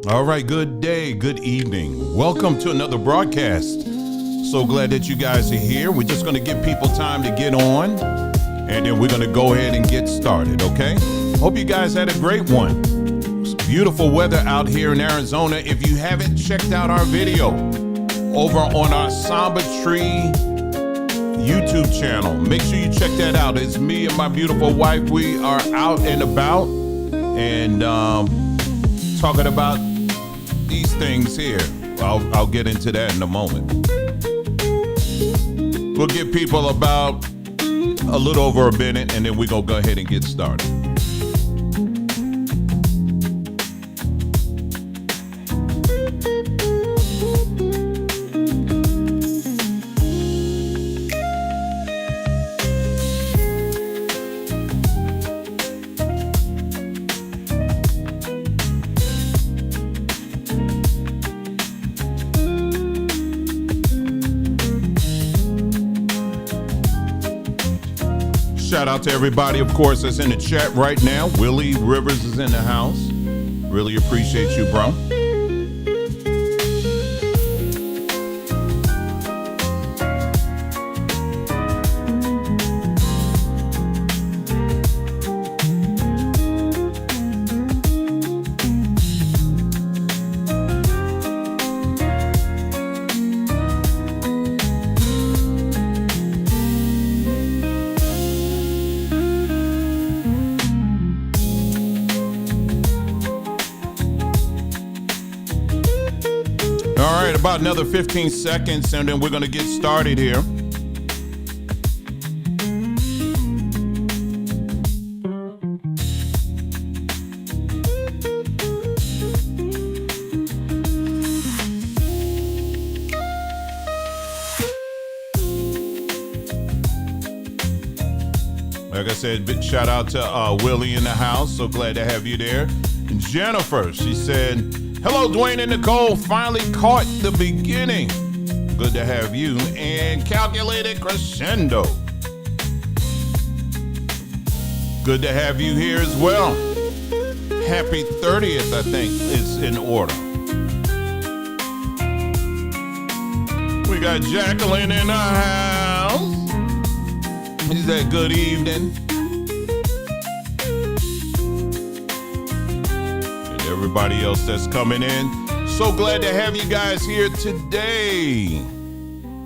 All right, good day, good evening. Welcome to another broadcast. So glad that you guys are here. We're just going to give people time to get on, and then we're going to go ahead and get started, okay? Hope you guys had a great one. It's beautiful weather out here in Arizona. If you haven't checked out our video over on our Samba Tree YouTube channel, make sure you check that out. It's me and my beautiful wife. We are out and about and talking about these things here. I'll get into that in a moment. We'll give people about a little over a minute, and then we're going to go ahead and get started. Shout out to everybody, of course, that's in the chat right now. Willie Rivers is in the house. Really appreciate you, bro. About another 15 seconds, and then we're going to get started here. Like I said, big shout out to Willie in the house. So glad to have you there. And Jennifer, she said, hello, Dwayne and Nicole. Finally caught the beginning. Good to have you. And Calculated Crescendo. Good to have you here as well. Happy 30th, I think, is in order. We got Jacqueline in the house. He said good evening. Everybody else that's coming in. So glad to have you guys here today.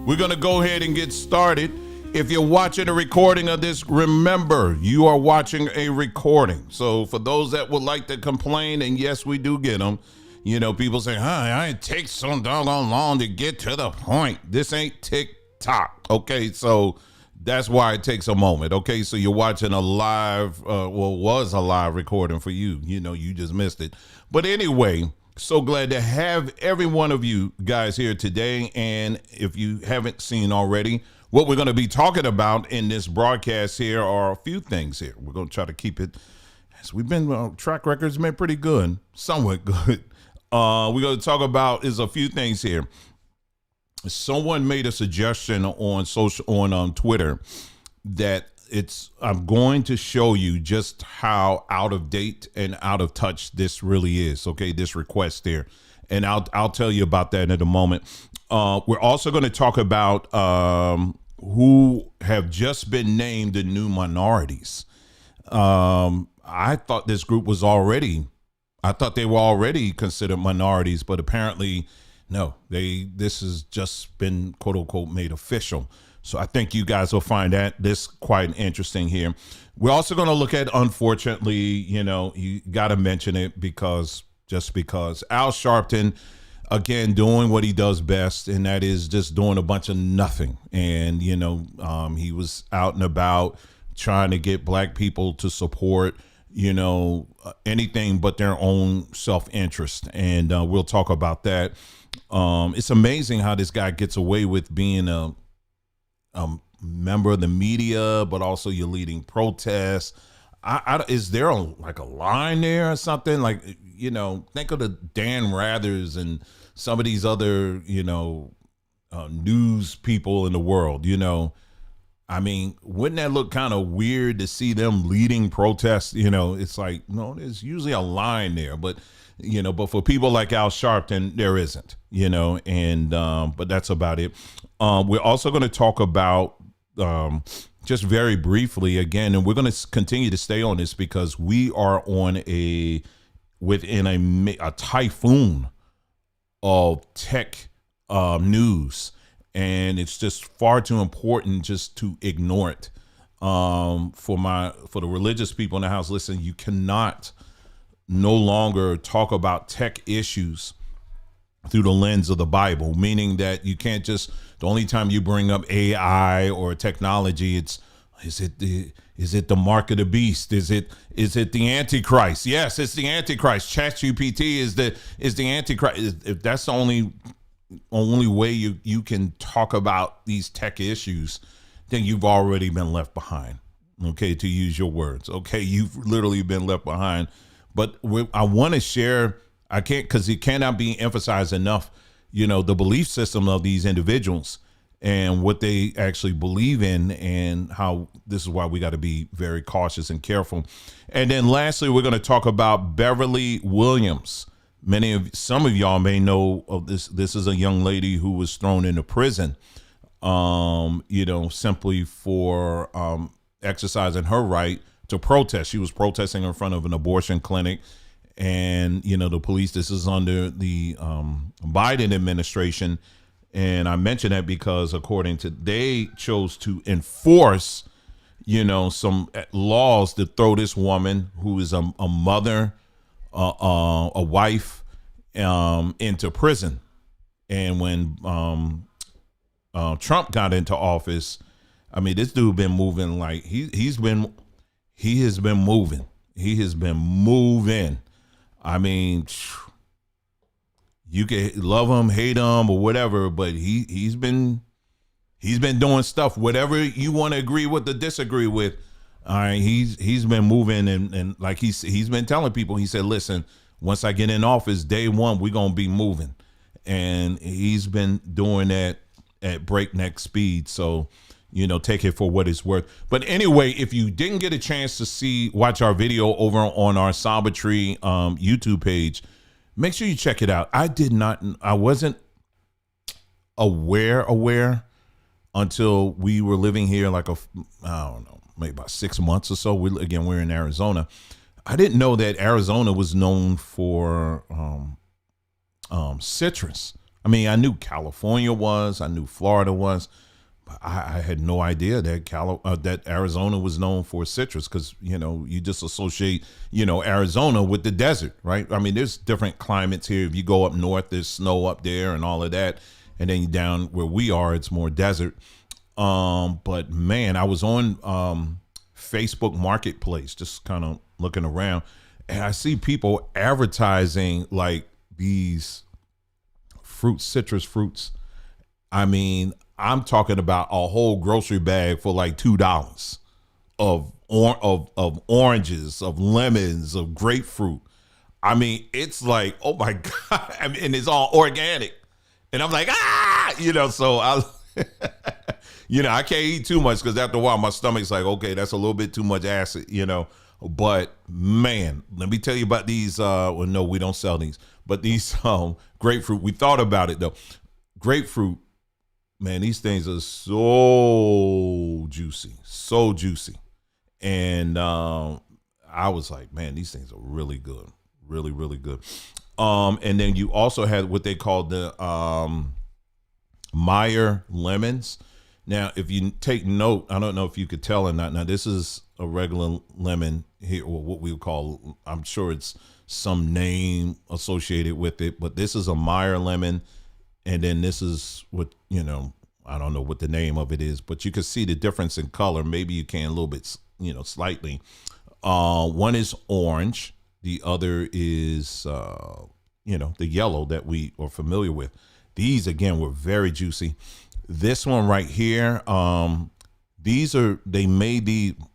We're going to go ahead and get started. If you're watching a recording of this, remember, you are watching a recording. So for those that would like to complain, and yes, we do get them, you know, people say, it takes so doggone long to get to the point. This ain't TikTok. Okay, so that's why it takes a moment. Okay, so you're watching a live, was a live recording for you. You know, you just missed it. But anyway, so glad to have every one of you guys here today. And if you haven't seen already, what we're going to be talking about in this broadcast here are a few things here. We're going to try to keep it, as we've been, track record's been pretty good, somewhat good. We're going to talk about is a few things here. Someone made a suggestion on Twitter that I'm going to show you just how out of date and out of touch this really is. Okay, this request there, and I'll tell you about that in a moment. We're also going to talk about who have just been named the new minorities. I thought this group was already. I thought they were already considered minorities, but apparently. No, this has just been quote unquote made official. So I think you guys will find this quite interesting here. We're also going to look at, unfortunately, you know, you got to mention it because Al Sharpton, again, doing what he does best, and that is just doing a bunch of nothing. And, you know, he was out and about trying to get black people to support, you know, anything but their own self-interest. And we'll talk about that. It's amazing how this guy gets away with being a member of the media, but also you're leading protests. Is there a line there or something? Like, you know, think of the Dan Rathers and some of these other, you know, news people in the world, you know. I mean, wouldn't that look kind of weird to see them leading protests? You know, it's like, no, there's usually a line there, but but for people like Al Sharpton, there isn't, and but that's about it. We're also going to talk about just very briefly again, and we're going to continue to stay on this because we are on within a typhoon of tech news, and it's just far too important just to ignore it. For the religious people in the house, listen, you cannot no longer talk about tech issues through the lens of the Bible, meaning that you can't just, the only time you bring up AI or technology, is it the mark of the beast? Is it the Antichrist? Yes, it's the Antichrist. ChatGPT is the Antichrist. If that's the only way you can talk about these tech issues, then you've already been left behind. Okay, to use your words. Okay, you've literally been left behind. But I want to share, I can't, because it cannot be emphasized enough, the belief system of these individuals and what they actually believe in, and how this is why we got to be very cautious and careful. And then lastly, we're going to talk about Beverly Williams. Some of y'all may know of this. This is a young lady who was thrown into prison, simply for exercising her right to protest. She was protesting in front of an abortion clinic, and the police, this is under the Biden administration, and I mention that because according to, they chose to enforce some laws to throw this woman who is a mother, a wife, into prison. And when Trump got into office, I mean, this dude been moving like he has been moving. He has been moving. I mean, you can love him, hate him, or whatever, but he's been doing stuff. Whatever you want to agree with or disagree with, all right, he's been moving, and like he's been telling people. He said, "Listen, once I get in office, day one, we're gonna be moving," and he's been doing that at breakneck speed. So, take it for what it's worth. But anyway, if you didn't get a chance to watch our video over on our Sabbatry YouTube page, make sure you check it out. I wasn't aware until we were living here I don't know, maybe about 6 months or so. We're in Arizona. I didn't know that Arizona was known for citrus. I mean, I knew California was, I knew Florida was, but I had no idea that Arizona was known for citrus, because, you just associate, Arizona with the desert, right? I mean, there's different climates here. If you go up north, there's snow up there and all of that. And then down where we are, it's more desert. But man, I was on Facebook Marketplace, just kind of looking around, and I see people advertising like these citrus fruits. I mean, I'm talking about a whole grocery bag for like $2 of oranges, of lemons, of grapefruit. I mean, it's like, oh my God. I mean, and it's all organic. And I'm like, so I, I can't eat too much, because after a while my stomach's like, okay, that's a little bit too much acid, But man, let me tell you about these. Well, no, we don't sell these, but these grapefruit. We thought about it though. Grapefruit, man, these things are so juicy, and I was like, man, these things are really good, really, really good. And then you also had what they call the Meyer lemons. Now, if you take note, I don't know if you could tell or not. Now, this is a regular lemon here, or what we would call, I'm sure it's some name associated with it, but this is a Meyer lemon. And then this is what, I don't know what the name of it is, but you can see the difference in color. Maybe you can a little bit, slightly. One is orange. The other is, the yellow that we are familiar with. These, again, were very juicy. This one right here,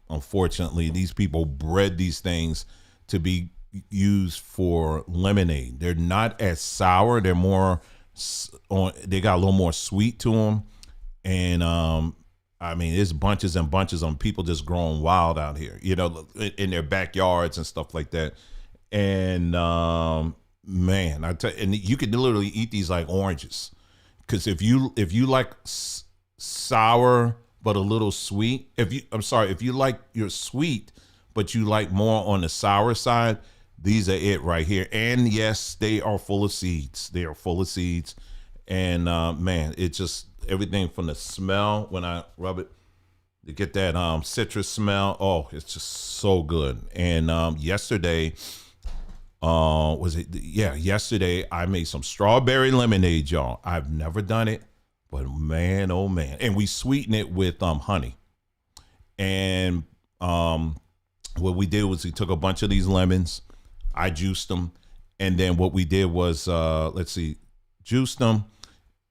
unfortunately, these people bred these things to be used for lemonade. They're not as sour. They're more, they got a little more sweet to them. And, I mean, there's bunches and bunches of people just growing wild out here, in their backyards and stuff like that. And Man, and you could literally eat these like oranges. Because if you like sour but a little sweet, if you like your sweet but you like more on the sour side, these are it right here. And yes, they are full of seeds. They are full of seeds, and man, it just everything from the smell when I rub it to get that citrus smell. Oh, it's just so good. And yesterday. Yesterday I made some strawberry lemonade, y'all. I've never done it, but man, oh man. And we sweeten it with honey. And what we did was we took a bunch of these lemons, I juiced them, and then what we did was juiced them,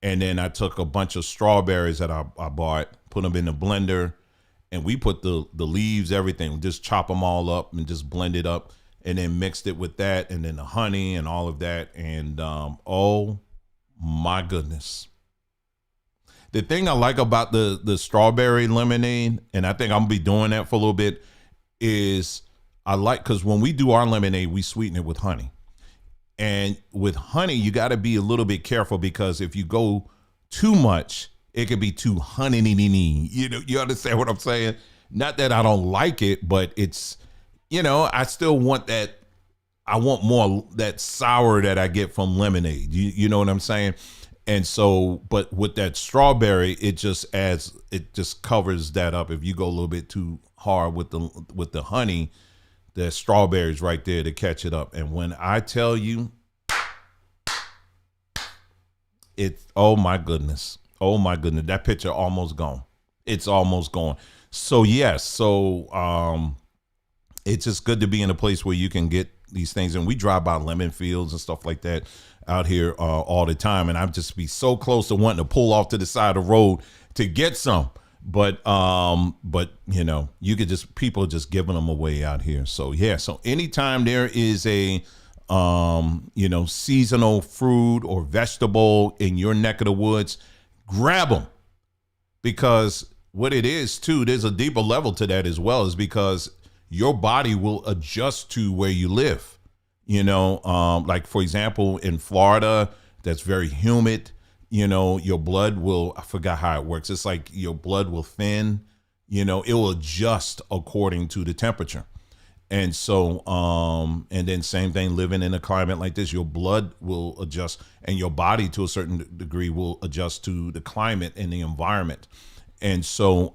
and then I took a bunch of strawberries that I bought, put them in the blender, and we put the leaves, everything, just chop them all up and just blend it up. And then mixed it with that, and then the honey and all of that. And oh my goodness. The thing I like about the strawberry lemonade, and I think I'm gonna be doing that for a little bit, is because when we do our lemonade, we sweeten it with honey. And with honey, you got to be a little bit careful, because if you go too much, it could be too honey. You understand what I'm saying? Not that I don't like it, but it's, I still want that. I want more that sour that I get from lemonade. You know what I'm saying? And so, but with that strawberry, it just covers that up. If you go a little bit too hard with the honey, the strawberries right there to catch it up. And when I tell you, oh my goodness, that picture almost gone. It's almost gone. So yes, it's just good to be in a place where you can get these things. And we drive by lemon fields and stuff like that out here all the time. And I'd just be so close to wanting to pull off to the side of the road to get some. But you could people just giving them away out here. So yeah. So anytime there is a, seasonal fruit or vegetable in your neck of the woods, grab them. Because what it is too, there's a deeper level to that as well, is because your body will adjust to where you live, like for example, in Florida, that's very humid, your blood will, I forgot how it works. It's like your blood will thin, it will adjust according to the temperature. And so, and then same thing, living in a climate like this, your blood will adjust, and your body to a certain degree will adjust to the climate and the environment. And so,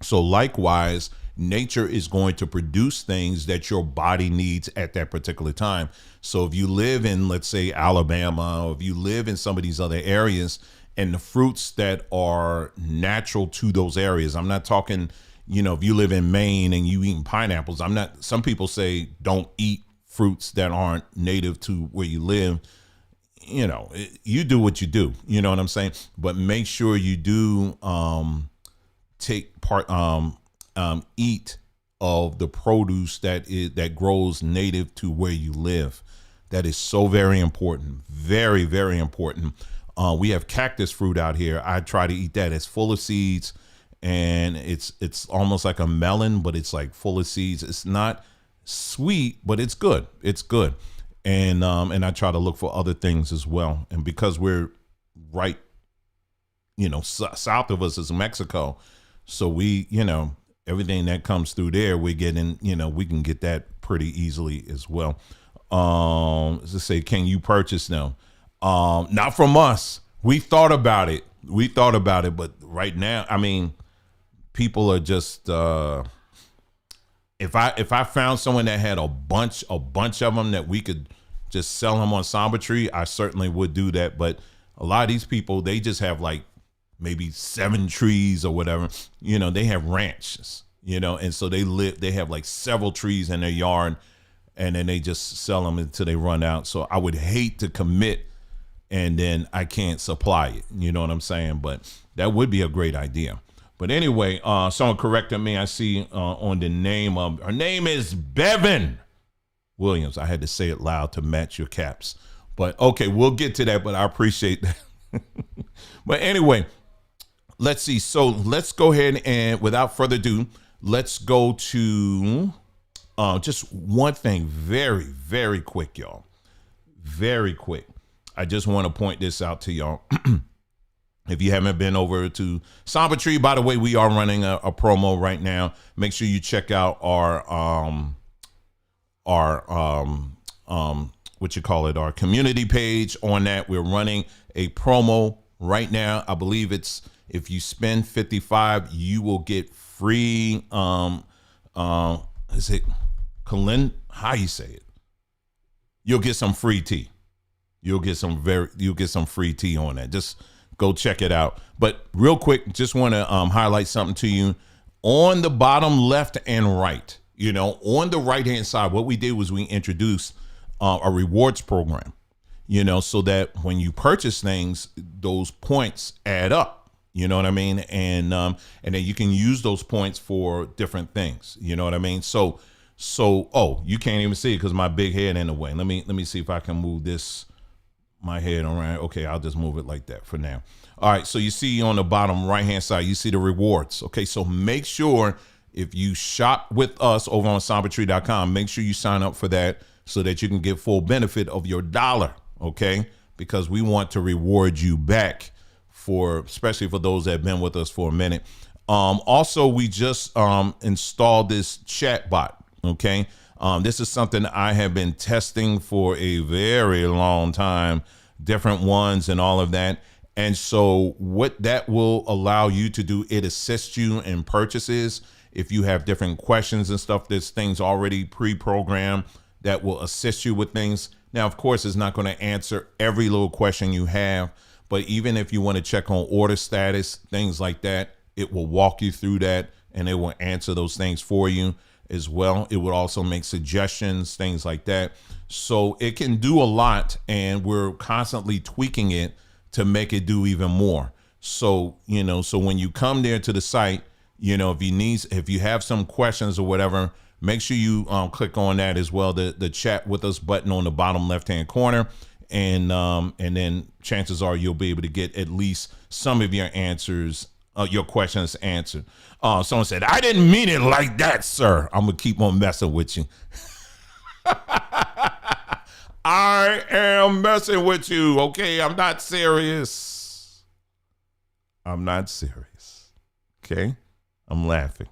so likewise, nature is going to produce things that your body needs at that particular time. So if you live in, let's say, Alabama, or if you live in some of these other areas, and the fruits that are natural to those areas, I'm not talking, if you live in Maine and you eat pineapples, some people say don't eat fruits that aren't native to where you live. You do what you do, you know what I'm saying? But make sure you do take part, eat of the produce that grows native to where you live. That is so very important. Very, very important. We have cactus fruit out here. I try to eat that. It's full of seeds, and it's almost like a melon, but it's like full of seeds. It's not sweet, but it's good. It's good. And I try to look for other things as well. And because we're right, south of us is Mexico. So we, everything that comes through there, we're getting, we can get that pretty easily as well. Let's say, can you purchase them? Not from us. We thought about it. But right now, I mean, people are just, if I found someone that had a bunch of them that we could just sell them on Samba Tree, I certainly would do that. But a lot of these people, they just have like maybe 7 trees or whatever, they have ranches, and so they have like several trees in their yard, and then they just sell them until they run out. So I would hate to commit and then I can't supply it. You know what I'm saying? But that would be a great idea. But anyway, someone corrected me. I see on the name of, her name is Bevelyn Williams. I had to say it loud to match your caps. But okay, we'll get to that, but I appreciate that. But anyway, let's see. So let's go ahead and without further ado, let's go to just one thing, very, very quick, y'all. Very quick. I just want to point this out to y'all. If you haven't been over to Samba Tree, by the way, we are running a promo right now. Make sure you check out our our community page on that. We're running a promo right now. I believe it's, if you spend $55, you will get free, is it Colin? How you say it? You'll get some free tea. You'll get some free tea on that. Just go check it out. But real quick, just want to highlight something to you. On the bottom left and right, on the right-hand side, what we did was we introduced a rewards program, so that when you purchase things, those points add up. You know what I mean? And then you can use those points for different things. You know what I mean? So, you can't even see it because my big head in the way. Let me see if I can move my head around. Okay, I'll just move it like that for now. All right, so you see on the bottom right-hand side, you see the rewards. Okay, so make sure if you shop with us over on sambatree.com, make sure you sign up for that so that you can get full benefit of your dollar, okay? Because we want to reward you back, especially for those that have been with us for a minute. Also, we just installed this chat bot, okay? This is something I have been testing for a very long time, different ones and all of that. And so what that will allow you to do, it assists you in purchases. If you have different questions and stuff, there's things already pre-programmed that will assist you with things. Now, of course, it's not going to answer every little question you have, but even if you want to check on order status, things like that, it will walk you through that and it will answer those things for you as well. It would also make suggestions, things like that. So it can do a lot, and we're constantly tweaking it to make it do even more. So, so when you come there to the site, if you have some questions or whatever, make sure you click on that as well, the chat with us button on the bottom left-hand corner. And then chances are you'll be able to get at least some of your answers, your questions answered. Someone said, I didn't mean it like that, sir. I'm going to keep on messing with you. I am messing with you, okay? I'm not serious. Okay? I'm laughing.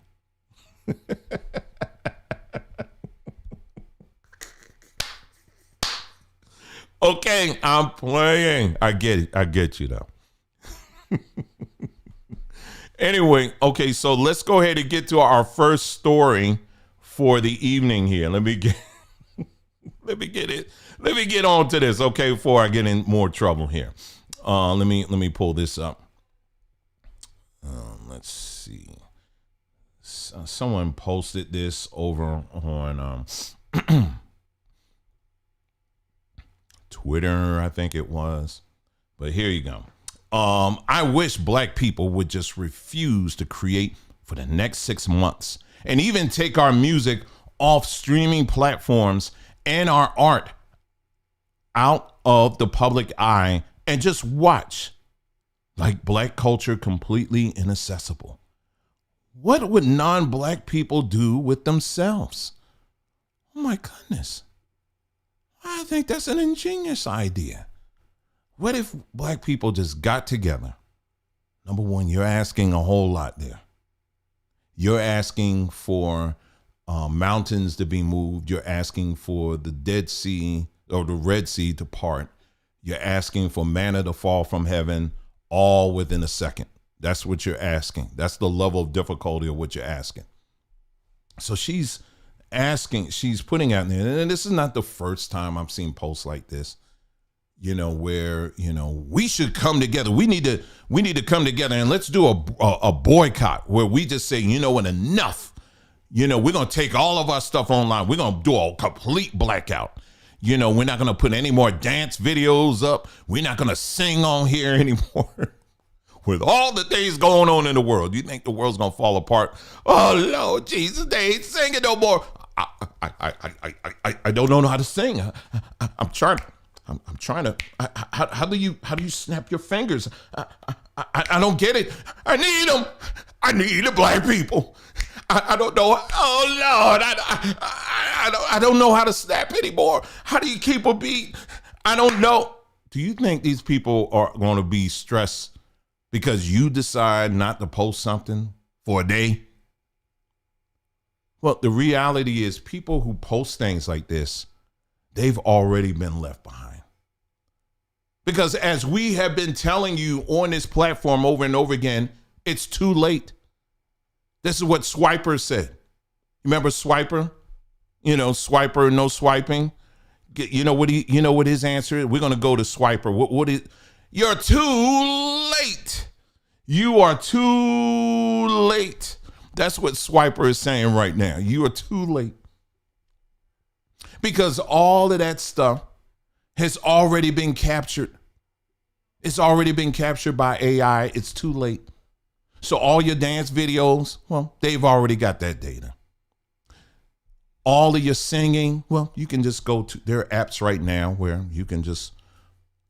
Okay, I'm playing. I get it. I get you, though. Anyway, okay, so let's go ahead and get to our first story for the evening here. Let me get on to this, okay, before I get in more trouble here. Let me pull this up. Let's see. Someone posted this over on Twitter, I think it was. But here you go. I wish black people would just refuse to create for the next 6 months and even take our music off streaming platforms and our art out of the public eye and just watch like black culture completely inaccessible. What would non-black people do with themselves? Oh my goodness. I think that's an ingenious idea. What if black people just got together? Number one, you're asking a whole lot there. You're asking for mountains to be moved. You're asking for the Dead Sea or the Red Sea to part. You're asking for manna to fall from heaven all within a second. That's what you're asking. That's the level of difficulty of what you're asking. So she's putting out there, and this is not the first time I've seen posts like this, where, we should come together. We need to come together and let's do a boycott where we just say, what, enough. We're going to take all of our stuff online. We're going to do a complete blackout. We're not going to put any more dance videos up. We're not going to sing on here anymore. With all the things going on in the world, you think the world's going to fall apart? Oh, Lord Jesus, they ain't singing no more. I don't know how to sing. I'm trying to. How do you snap your fingers? I don't get it. I need them. I need the black people. I don't know. Oh Lord, I don't know how to snap anymore. How do you keep a beat? I don't know. Do you think these people are going to be stressed because you decide not to post something for a day? Well, the reality is people who post things like this, they've already been left behind. Because as we have been telling you on this platform over and over again, it's too late. This is what Swiper said. Remember Swiper? You know, Swiper, no swiping. You know what his answer is? We're going to go to Swiper. What is? You're too late. You are too late. That's what Swiper is saying right now. You are too late. Because all of that stuff has already been captured. It's already been captured by AI. It's too late. So all your dance videos, well, they've already got that data. All of your singing, well, you can just go to, there are apps right now where you can just,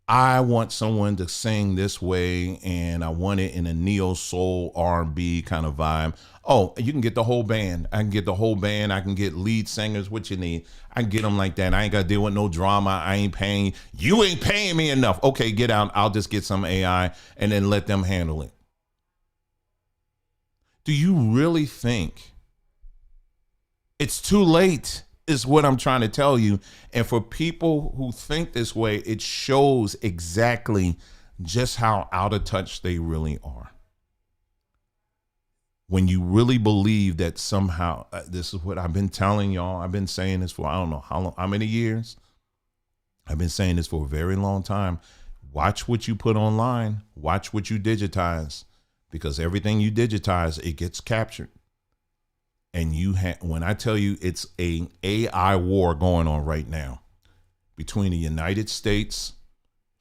I want someone to sing this way and I want it in a neo soul R&B kind of vibe. Oh, you can get the whole band. I can get the whole band. I can get lead singers, what you need. I can get them like that. I ain't got to deal with no drama. I ain't paying. You ain't paying me enough. Okay, get out. I'll just get some AI and then let them handle it. Do you really think it's too late is what I'm trying to tell you. And for people who think this way, it shows exactly just how out of touch they really are. When you really believe that somehow, this is what I've been telling y'all. I've been saying this for, I don't know how long, how many years. I've been saying this for a very long time. Watch what you put online. Watch what you digitize. Because everything you digitize, it gets captured. And when I tell you it's an AI war going on right now between the United States,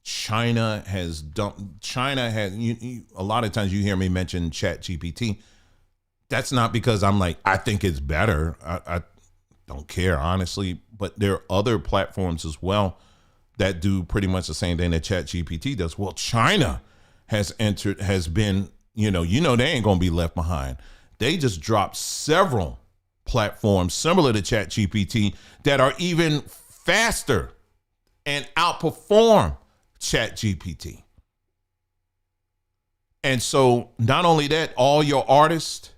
China has a lot of times you hear me mention ChatGPT. That's not because I'm like, I think it's better. I don't care, honestly. But there are other platforms as well that do pretty much the same thing that ChatGPT does. Well, China has been, you know, they ain't going to be left behind. They just dropped several platforms similar to ChatGPT that are even faster and outperform ChatGPT. And so not only that, all your artists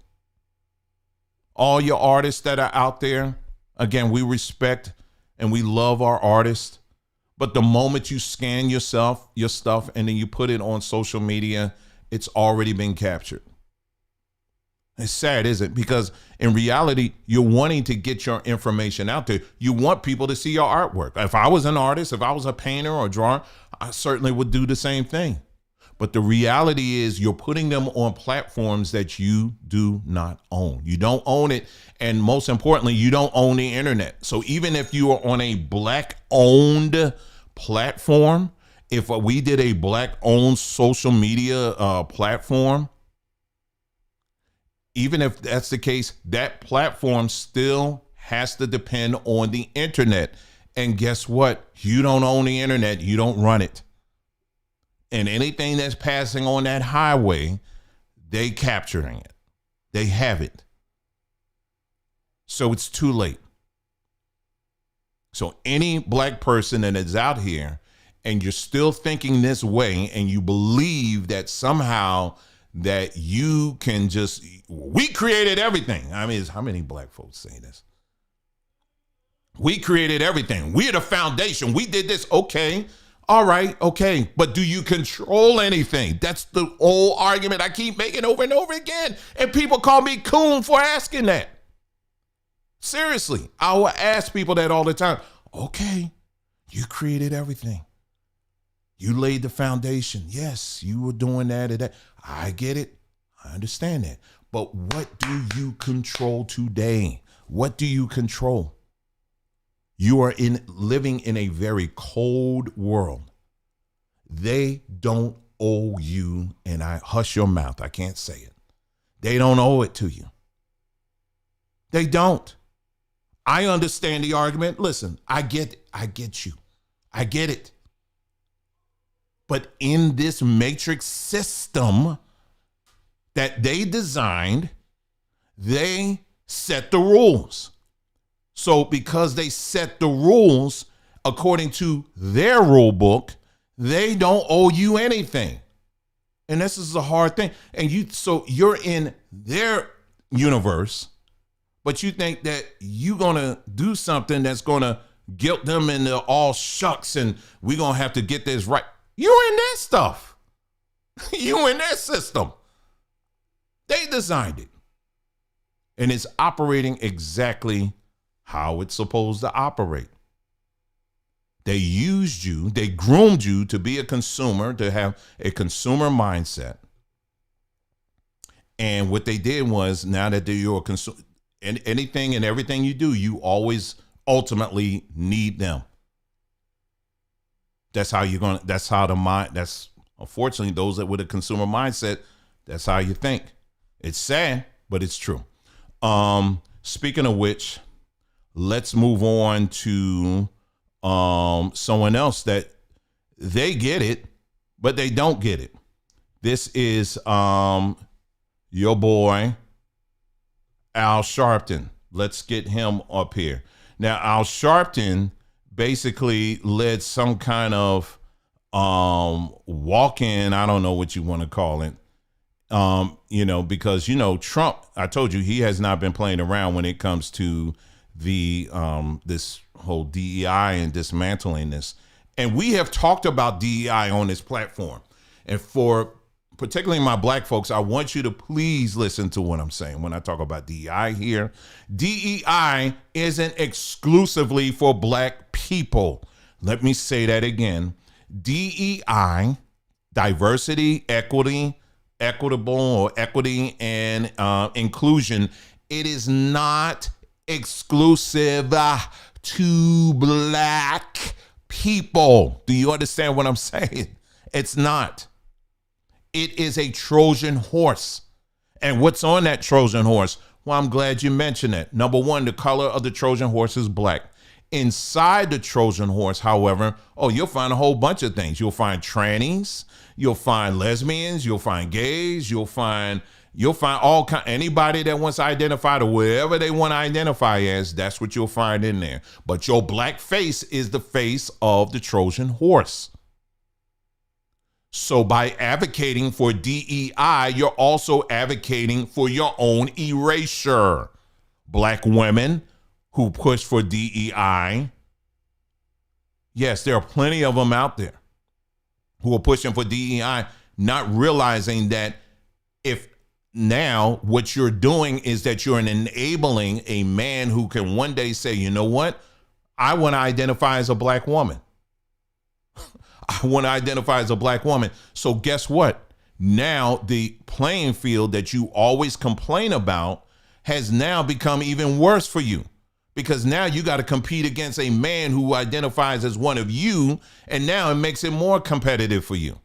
that are out there, again, we respect and we love our artists. But the moment you scan your stuff, and then you put it on social media, it's already been captured. It's sad, isn't it? Because in reality, you're wanting to get your information out there. You want people to see your artwork. If I was an artist, if I was a painter or a drawer, I certainly would do the same thing. But the reality is you're putting them on platforms that you do not own. You don't own it. And most importantly, you don't own the internet. So even if you are on a Black-owned platform, if we did a Black-owned social media platform, even if that's the case, that platform still has to depend on the internet. And guess what? You don't own the internet. You don't run it. And anything that's passing on that highway, they capturing it. They have it. So it's too late. So any Black person that is out here and you're still thinking this way and you believe that somehow that you can just, we created everything. I mean, how many Black folks say this? We created everything. We're the foundation. We did this. Okay. All right. Okay. But do you control anything? That's the whole argument I keep making over and over again. And people call me coon for asking that. Seriously. I will ask people that all the time. Okay. You created everything. You laid the foundation. Yes, you were doing that and that. I get it. I understand that. But what do you control today? What do you control? You are living in a very cold world. They don't owe you, and I hush your mouth. I can't say it. They don't owe it to you. They don't. I understand the argument. Listen, I get you. I get it. But in this matrix system that they designed, they set the rules. So because they set the rules according to their rule book, they don't owe you anything. And this is a hard thing. And you're in their universe, but you think that you're going to do something that's going to guilt them into all shucks and we're going to have to get this right. You're in that stuff. You in that system. They designed it. And it's operating exactly how it's supposed to operate. They used you, they groomed you to be a consumer, to have a consumer mindset. And what they did was, now that you're a consumer, and anything and everything you do, you always ultimately need them. That's how the mind, that's unfortunately those that with a consumer mindset, that's how you think. It's sad, but it's true. Speaking of which, let's move on to someone else that they get it, but they don't get it. This is your boy, Al Sharpton. Let's get him up here. Now, Al Sharpton basically led some kind of walk-in, I don't know what you want to call it, because, Trump, I told you, he has not been playing around when it comes to the this whole DEI and dismantling this. And we have talked about DEI on this platform. And for particularly my black folks, I want you to please listen to what I'm saying when I talk about DEI here. DEI isn't exclusively for black people. Let me say that again. DEI, diversity, equity, equitable or equity and inclusion, it is not exclusive to black people. Do you understand what I'm saying? It's not. It is a Trojan horse. And what's on that Trojan horse? Well, I'm glad you mentioned it. Number one, the color of the Trojan horse is black. Inside the Trojan horse, however, you'll find a whole bunch of things. You'll find trannies, you'll find lesbians, you'll find gays, you'll find all kind, anybody that wants to identify to wherever they want to identify as, that's what you'll find in there. But your black face is the face of the Trojan horse. So by advocating for DEI, you're also advocating for your own erasure. Black women who push for DEI, yes, there are plenty of them out there who are pushing for DEI, not realizing that if now what you're doing is that you're enabling a man who can one day say, you know what, I want to identify as a black woman. I want to identify as a black woman. So guess what? Now the playing field that you always complain about has now become even worse for you, because now you got to compete against a man who identifies as one of you, and now it makes it more competitive for you.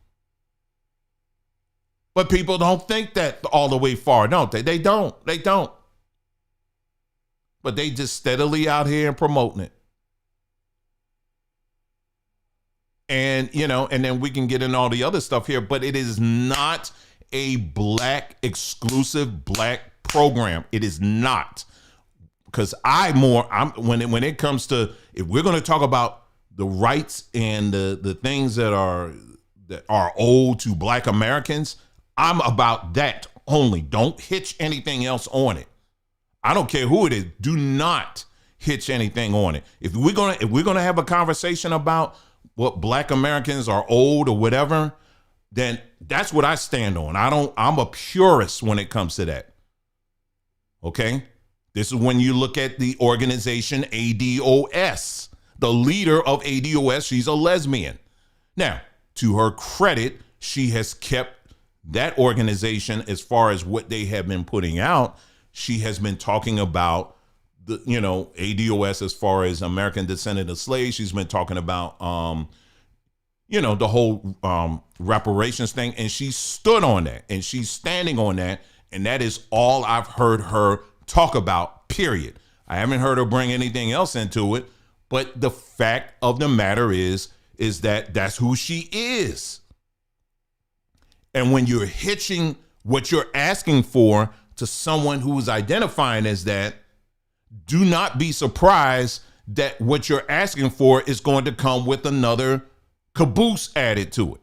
But people don't think that all the way far, don't they? They don't. But they just steadily out here and promoting it. And, and then we can get in all the other stuff here, but it is not a exclusive black program. It is not. Because when it comes to, if we're going to talk about the rights and the things that are owed to black Americans, I'm about that only. Don't hitch anything else on it. I don't care who it is. Do not hitch anything on it. If we're gonna have a conversation about what black Americans are owed or whatever, then that's what I stand on. I'm a purist when it comes to that. Okay? This is when you look at the organization ADOS. The leader of ADOS, she's a lesbian. Now, to her credit, she has kept that organization, as far as what they have been putting out. She has been talking about the, ADOS as far as American descendant of slaves. She's been talking about, the whole reparations thing. And she stood on that, and she's standing on that. And that is all I've heard her talk about, period. I haven't heard her bring anything else into it. But the fact of the matter is that that's who she is. And when you're hitching what you're asking for to someone who is identifying as that, do not be surprised that what you're asking for is going to come with another caboose added to it.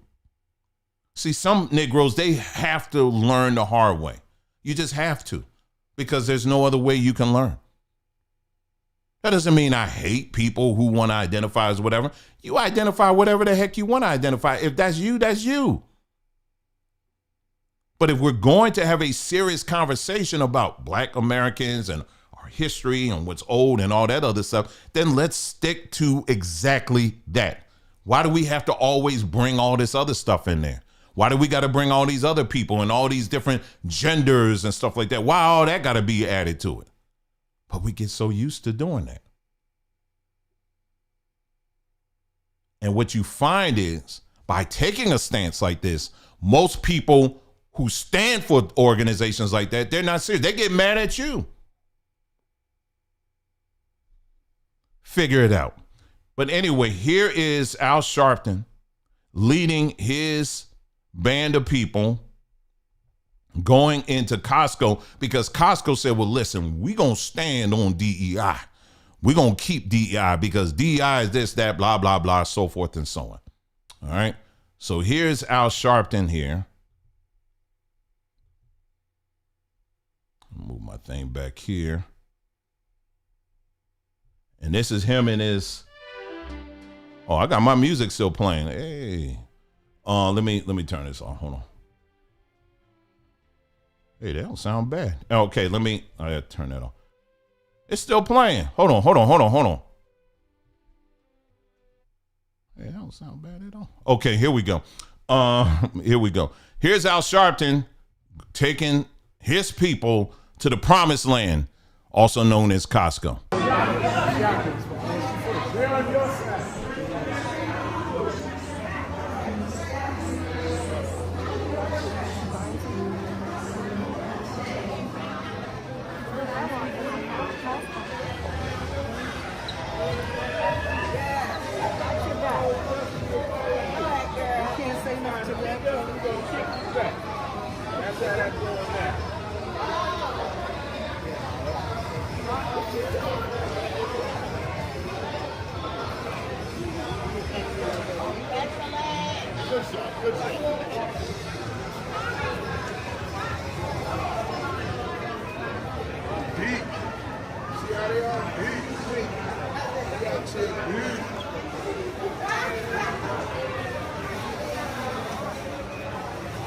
See, some Negroes, they have to learn the hard way. You just have to, because there's no other way you can learn. That doesn't mean I hate people who want to identify as whatever. You identify whatever the heck you want to identify. If that's you, that's you. But if we're going to have a serious conversation about Black Americans and our history and what's old and all that other stuff, then let's stick to exactly that. Why do we have to always bring all this other stuff in there? Why do we got to bring all these other people and all these different genders and stuff like that? Why all that got to be added to it? But we get so used to doing that. And what you find is, by taking a stance like this, most people who stand for organizations like that, they're not serious. They get mad at you. Figure it out. But anyway, here is Al Sharpton leading his band of people going into Costco, because Costco said, well, listen, we're going to stand on DEI. We're going to keep DEI because DEI is this, that, blah, blah, blah, so forth and so on. All right. So here's Al Sharpton here. Move my thing back here. And this is him and his, oh, I got my music still playing. Hey. Let me turn this on. Hold on. Hey, that don't sound bad. Okay, I gotta turn that on. It's still playing. Hold on. Hey, that don't sound bad at all. Okay, here we go. Here's Al Sharpton taking his people to the promised land, also known as Costco.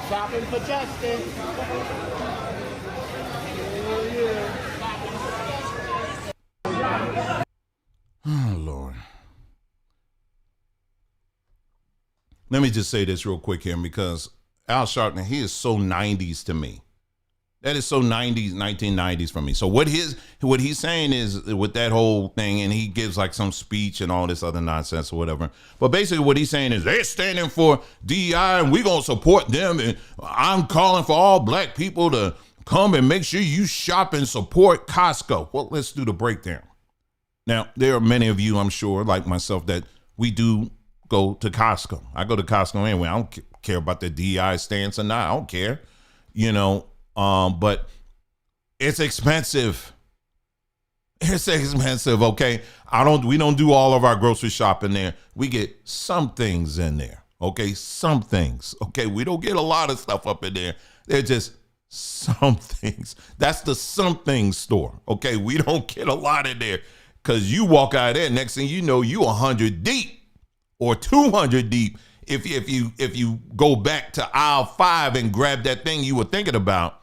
Shopping for justice. Oh, Lord. Let me just say this real quick here, because Al Sharpton, he is so 90s to me. That is so 90s, 1990s for me. So what he's saying is, with that whole thing, and he gives like some speech and all this other nonsense or whatever. But basically what he's saying is, they're standing for DEI and we're going to support them. And I'm calling for all Black people to come and make sure you shop and support Costco. Well, let's do the breakdown. Now, there are many of you, I'm sure, like myself, that we do go to Costco. I go to Costco anyway. I don't care about the DEI stance or not. I don't care, but it's expensive. It's expensive, okay? We don't do all of our grocery shopping there. We get some things in there, okay? Some things, okay? We don't get a lot of stuff up in there. They're just some things. That's the something store, okay? We don't get a lot in there, because you walk out of there, next thing you know, you 100 deep or 200 deep if you go back to aisle 5 and grab that thing you were thinking about.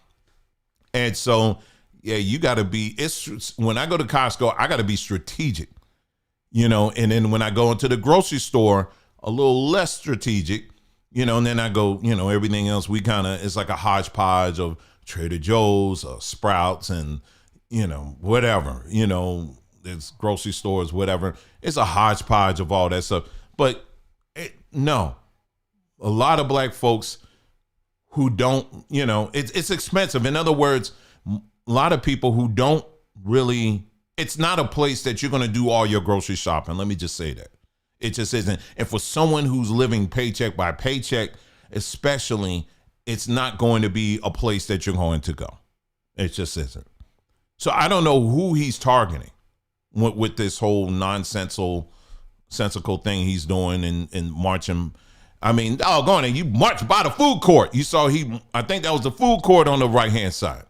And so, yeah, you got to be, when I go to Costco, I got to be strategic, and then when I go into the grocery store, a little less strategic, and then I go, everything else, it's like a hodgepodge of Trader Joe's or Sprouts and, whatever, it's grocery stores, whatever. It's a hodgepodge of all that stuff. But no, a lot of Black folks who don't, it's expensive. In other words, a lot of people who don't really, it's not a place that you're going to do all your grocery shopping. Let me just say that. It just isn't. And for someone who's living paycheck by paycheck, especially, it's not going to be a place that you're going to go. It just isn't. So I don't know who he's targeting with this whole nonsensical thing he's doing and marching. I mean, doggone it, you march by the food court. You saw I think that was the food court on the right-hand side.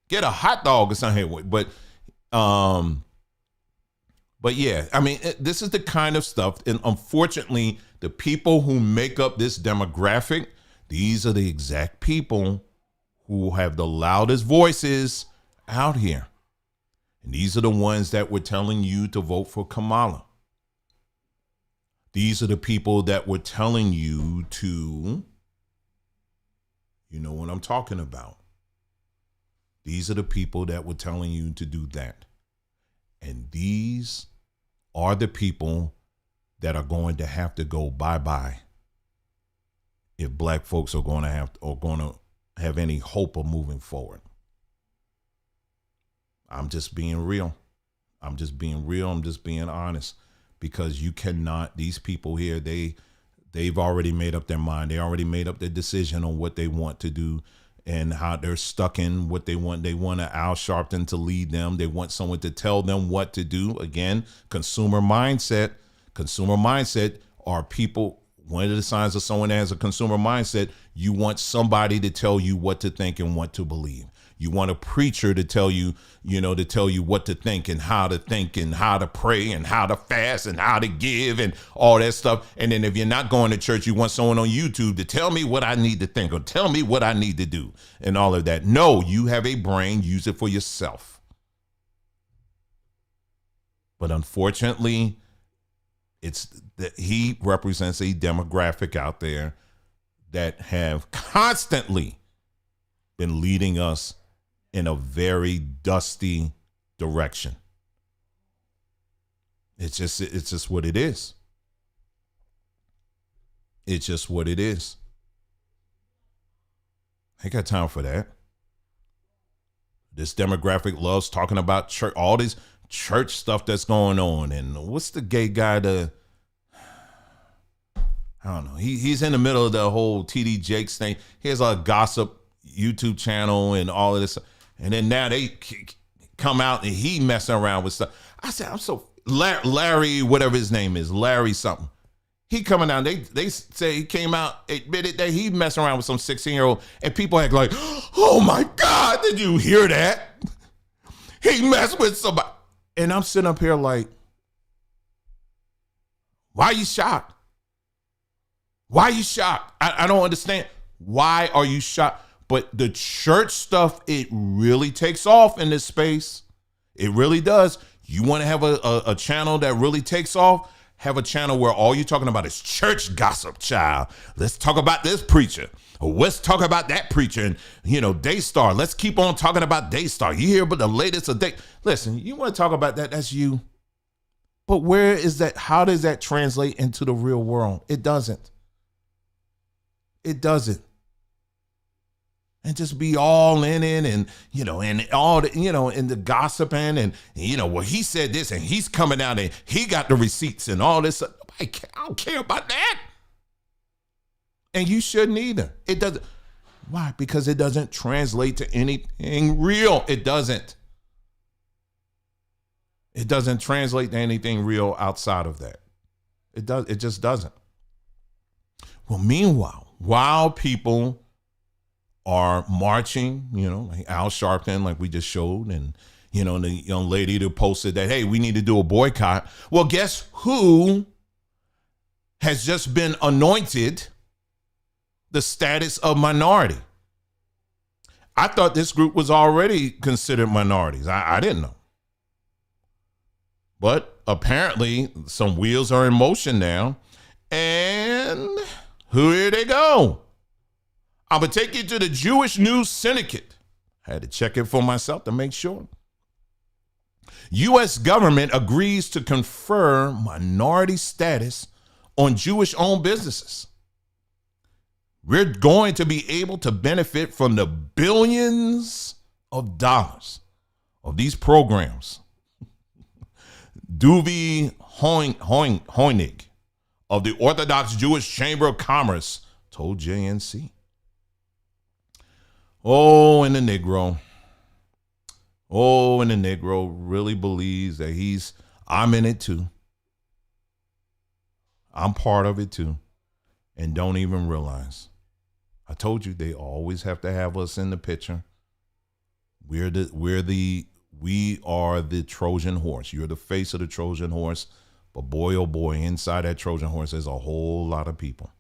Get a hot dog or something here. But yeah, I mean, this is the kind of stuff. And unfortunately, the people who make up this demographic, these are the exact people who have the loudest voices out here. And these are the ones that were telling you to vote for Kamala. These are the people that were telling you to, you know what I'm talking about. These are the people that were telling you to do that. And these are the people that are going to have to go bye-bye if black folks are going to have any hope of moving forward. I'm just being real. I'm just being honest, because you cannot, these people here, they've already made up their mind. They already made up their decision on what they want to do and how they're stuck in what they want. They want Al Sharpton to lead them. They want someone to tell them what to do. Again, consumer mindset. Consumer mindset are people. One of the signs of someone that has a consumer mindset, you want somebody to tell you what to think and what to believe. You want a preacher to tell you, to tell you what to think and how to pray and how to fast and how to give and all that stuff. And then if you're not going to church, you want someone on YouTube to tell me what I need to think or tell me what I need to do and all of that. No, you have a brain. Use it for yourself. But unfortunately, it's that he represents a demographic out there that have constantly been leading us in a very dusty direction. It's just what it is. It's just what it is. I ain't got time for that. This demographic loves talking about church, all this church stuff that's going on. And what's the gay guy I don't know. He's in the middle of the whole TD Jakes thing. He has a gossip YouTube channel and all of this. And then now they come out and he messing around with stuff. I said, Larry, whatever his name is, Larry something. He coming out, they say he came out, admitted that he messing around with some 16-year-old, and people act like, oh my God, did you hear that? He messed with somebody. And I'm sitting up here like, why are you shocked? Why are you shocked? I don't understand. Why are you shocked? But the church stuff, it really takes off in this space. It really does. You want to have a channel that really takes off? Have a channel where all you're talking about is church gossip, child. Let's talk about this preacher. Or let's talk about that preacher. And, Daystar. Let's keep on talking about Daystar. You hear about the latest of Day. Listen, you want to talk about that, that's you. But where is that? How does that translate into the real world? It doesn't. It doesn't. And just be all in it and, and all the, and the gossiping and, well, he said this and he's coming out and he got the receipts and all this. I don't care about that. And you shouldn't either. It doesn't. Why? Because it doesn't translate to anything real. It doesn't. It doesn't translate to anything real outside of that. It just doesn't. Well, meanwhile, while people are marching, like Al Sharpton, like we just showed, and, the young lady that posted that, hey, we need to do a boycott. Well, guess who has just been anointed the status of minority? I thought this group was already considered minorities. I didn't know. But apparently some wheels are in motion now. And here they go. I'm going to take you to the Jewish News Syndicate. I had to check it for myself to make sure. U.S. government agrees to confer minority status on Jewish-owned businesses. We're going to be able to benefit from the billions of dollars of these programs. Duvi Hoinig of the Orthodox Jewish Chamber of Commerce told JNC. Oh, and the Negro. Oh, and the Negro really believes that I'm in it too. I'm part of it too. And don't even realize. I told you they always have to have us in the picture. We are the Trojan horse. You're the face of the Trojan horse. But boy, oh boy, inside that Trojan horse, there's a whole lot of people.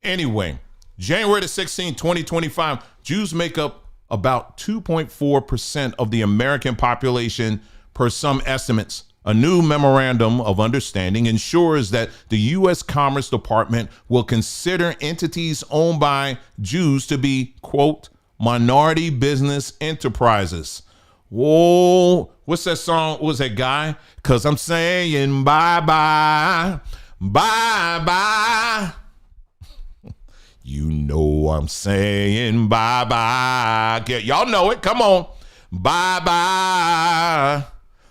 Anyway, January the 16th, 2025, Jews make up about 2.4% of the American population per some estimates. A new memorandum of understanding ensures that the U.S. Commerce Department will consider entities owned by Jews to be, quote, minority business enterprises. Whoa, what's that song? What was that guy? 'Cause I'm saying bye-bye, bye-bye. You know I'm saying bye-bye. Y'all know it. Come on. Bye-bye.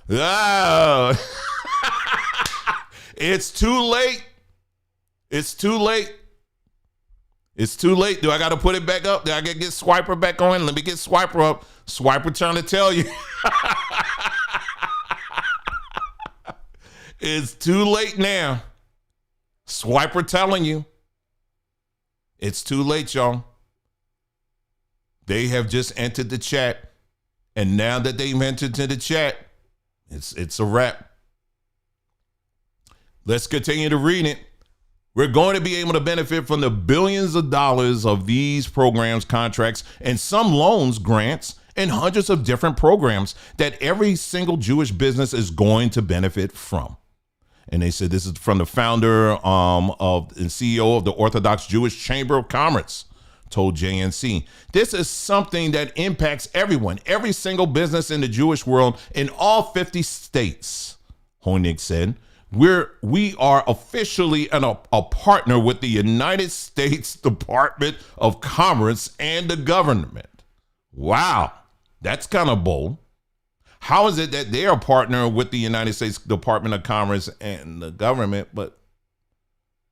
Oh. It's too late. It's too late. It's too late. Do I got to put it back up? Do I got to get Swiper back on? Let me get Swiper up. Swiper trying to tell you. It's too late now. Swiper telling you. It's too late, y'all. They have just entered the chat. And now that they've entered to the chat, it's a wrap. Let's continue to read it. We're going to be able to benefit from the billions of dollars of these programs, contracts, and some loans, grants, and hundreds of different programs that every single Jewish business is going to benefit from. And they said this is from the founder of and CEO of the Orthodox Jewish Chamber of Commerce, told JNC. This is something that impacts everyone, every single business in the Jewish world in all 50 states, Honig said. We are officially a partner with the United States Department of Commerce and the government. Wow, that's kind of bold. How is it that they are a partner with the United States Department of Commerce and the government, but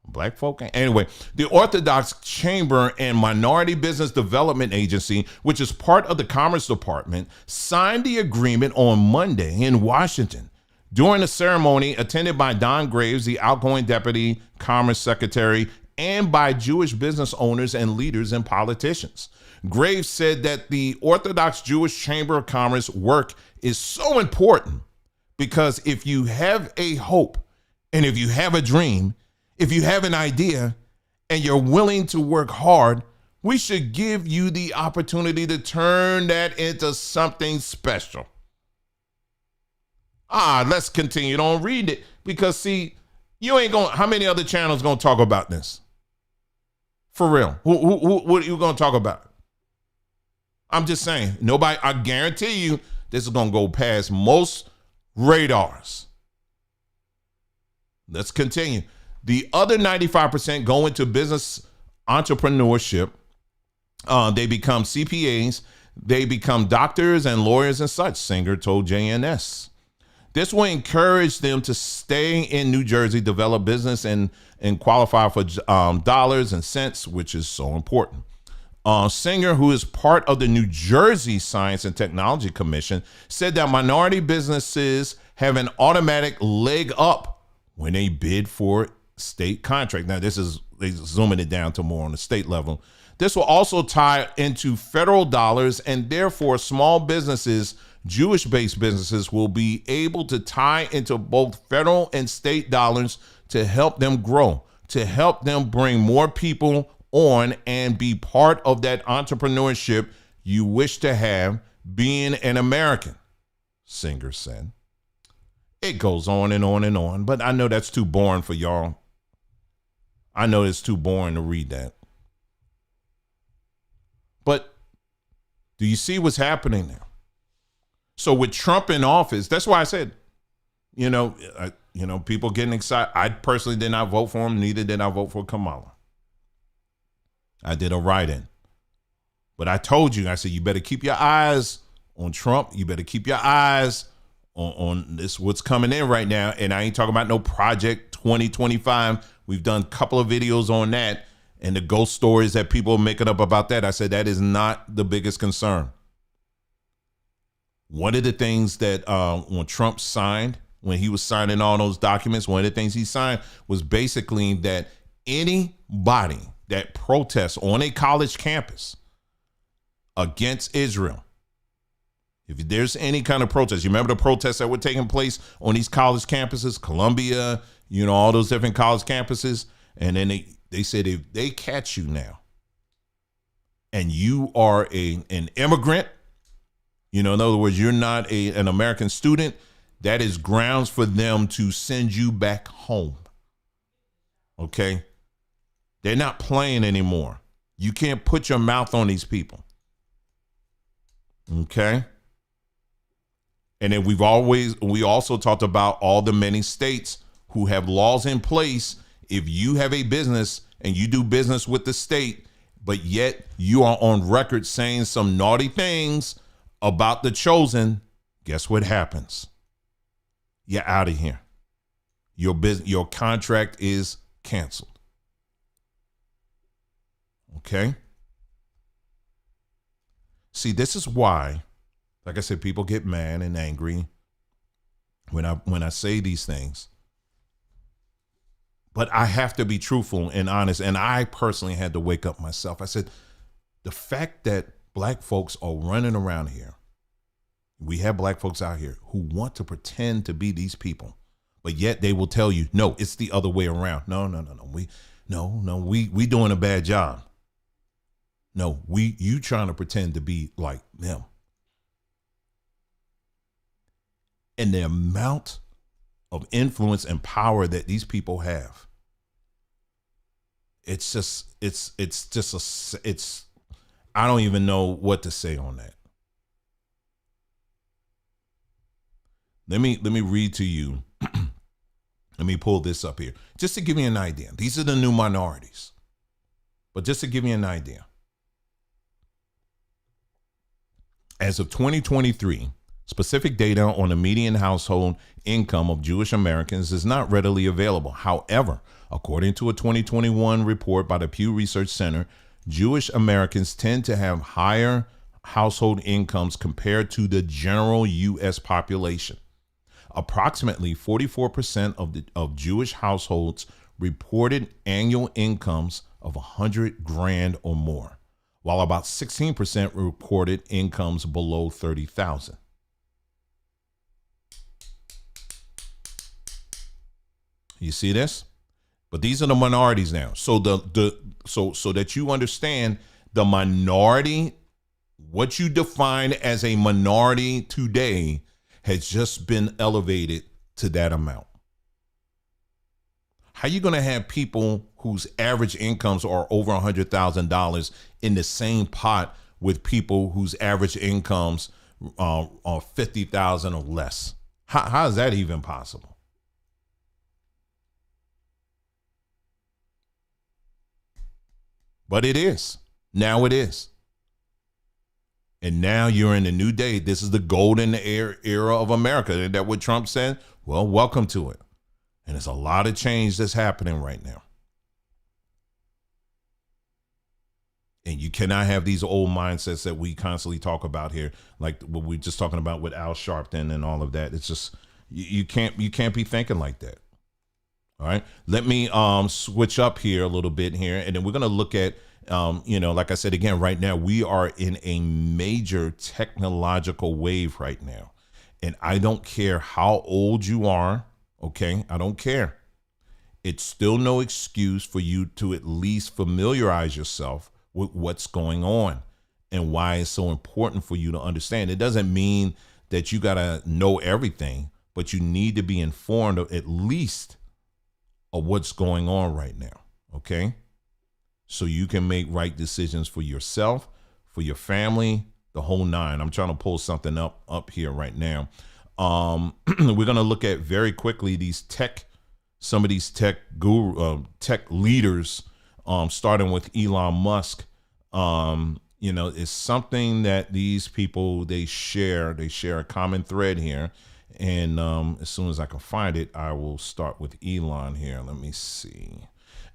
black folk? Anyway, the Orthodox Chamber and Minority Business Development Agency, which is part of the Commerce Department, signed the agreement on Monday in Washington during a ceremony attended by Don Graves, the outgoing Deputy Commerce Secretary, and by Jewish business owners and leaders and politicians. Graves said that the Orthodox Jewish Chamber of Commerce work is so important because if you have a hope and if you have a dream, if you have an idea and you're willing to work hard, we should give you the opportunity to turn that into something special. Let's continue on reading it because see, you ain't going, how many other channels going to talk about this? For real. What are you going to talk about? I'm just saying, nobody, I guarantee you, this is going to go past most radars. Let's continue. The other 95% go into business entrepreneurship. They become CPAs. They become doctors and lawyers and such, Singer told JNS. This will encourage them to stay in New Jersey, develop business, and qualify for dollars and cents, which is so important. Singer, who is part of the New Jersey Science and Technology Commission, said that minority businesses have an automatic leg up when they bid for state contract. Now, this is they zooming it down to more on the state level. This will also tie into federal dollars, and therefore small businesses, Jewish-based businesses, will be able to tie into both federal and state dollars to help them grow, to help them bring more people on and be part of that entrepreneurship you wish to have being an American, Singer said. It goes on and on and on, but I know that's too boring for y'all. I know it's too boring to read that. But do you see what's happening now? So with Trump in office, that's why I said, people getting excited. I personally did not vote for him. Neither did I vote for Kamala. I did a write-in. But I told you, I said, you better keep your eyes on Trump. You better keep your eyes on this, what's coming in right now. And I ain't talking about no Project 2025. We've done a couple of videos on that and the ghost stories that people are making up about that. I said, that is not the biggest concern. One of the things that when Trump signed, when he was signing all those documents, one of the things he signed was basically that anybody that protests on a college campus against Israel, if there's any kind of protest, you remember the protests that were taking place on these college campuses, Columbia, all those different college campuses. And then they said, if they catch you now and you are an immigrant, in other words, you're not an American student, that is grounds for them to send you back home. Okay? They're not playing anymore. You can't put your mouth on these people. Okay? And then we also talked about all the many states who have laws in place. If you have a business and you do business with the state, but yet you are on record saying some naughty things about the chosen, guess what happens? You're out of here. Your contract is canceled. Okay? See, this is why, like I said, people get mad and angry when I say these things. But I have to be truthful and honest. And I personally had to wake up myself. I said, the fact that black folks are running around here, we have black folks out here who want to pretend to be these people, but yet they will tell you, no, it's the other way around. No. We doing a bad job. No, you trying to pretend to be like them. And the amount of influence and power that these people have, it's I don't even know what to say on that. Let me read to you. Let me pull this up here just to give you an idea. These are the new minorities, but just to give you an idea. As of 2023, specific data on the median household income of Jewish Americans is not readily available. However, according to a 2021 report by the Pew Research Center, Jewish Americans tend to have higher household incomes compared to the general U.S. population. Approximately 44% of Jewish households reported annual incomes of $100,000 or more, while about 16% reported incomes below $30,000. You see this? But these are the minorities now. So so that you understand the minority, what you define as a minority today has just been elevated to that amount. How are you going to have people whose average incomes are over $100,000 in the same pot with people whose average incomes are $50,000 or less? How is that even possible? But it is. Now it is. And now you're in a new day. This is the golden era of America. Isn't that what Trump said? Well, welcome to it. And there's a lot of change that's happening right now. And you cannot have these old mindsets that we constantly talk about here, like what we're just talking about with Al Sharpton and all of that. It's just you can't be thinking like that. All right. Let me switch up here a little bit here, and then we're gonna look at like I said again, right now we are in a major technological wave right now, and I don't care how old you are. Okay, I don't care. It's still no excuse for you to at least familiarize yourself with what's going on and why it's so important for you to understand. It doesn't mean that you got to know everything, but you need to be informed of at least of what's going on right now. Okay. So you can make right decisions for yourself, for your family, the whole nine. I'm trying to pull something up here right now. We're going to look at very quickly some of these tech leaders, starting with Elon Musk. It's something that these people, they share a common thread here. And as soon as I can find it, I will start with Elon here. Let me see.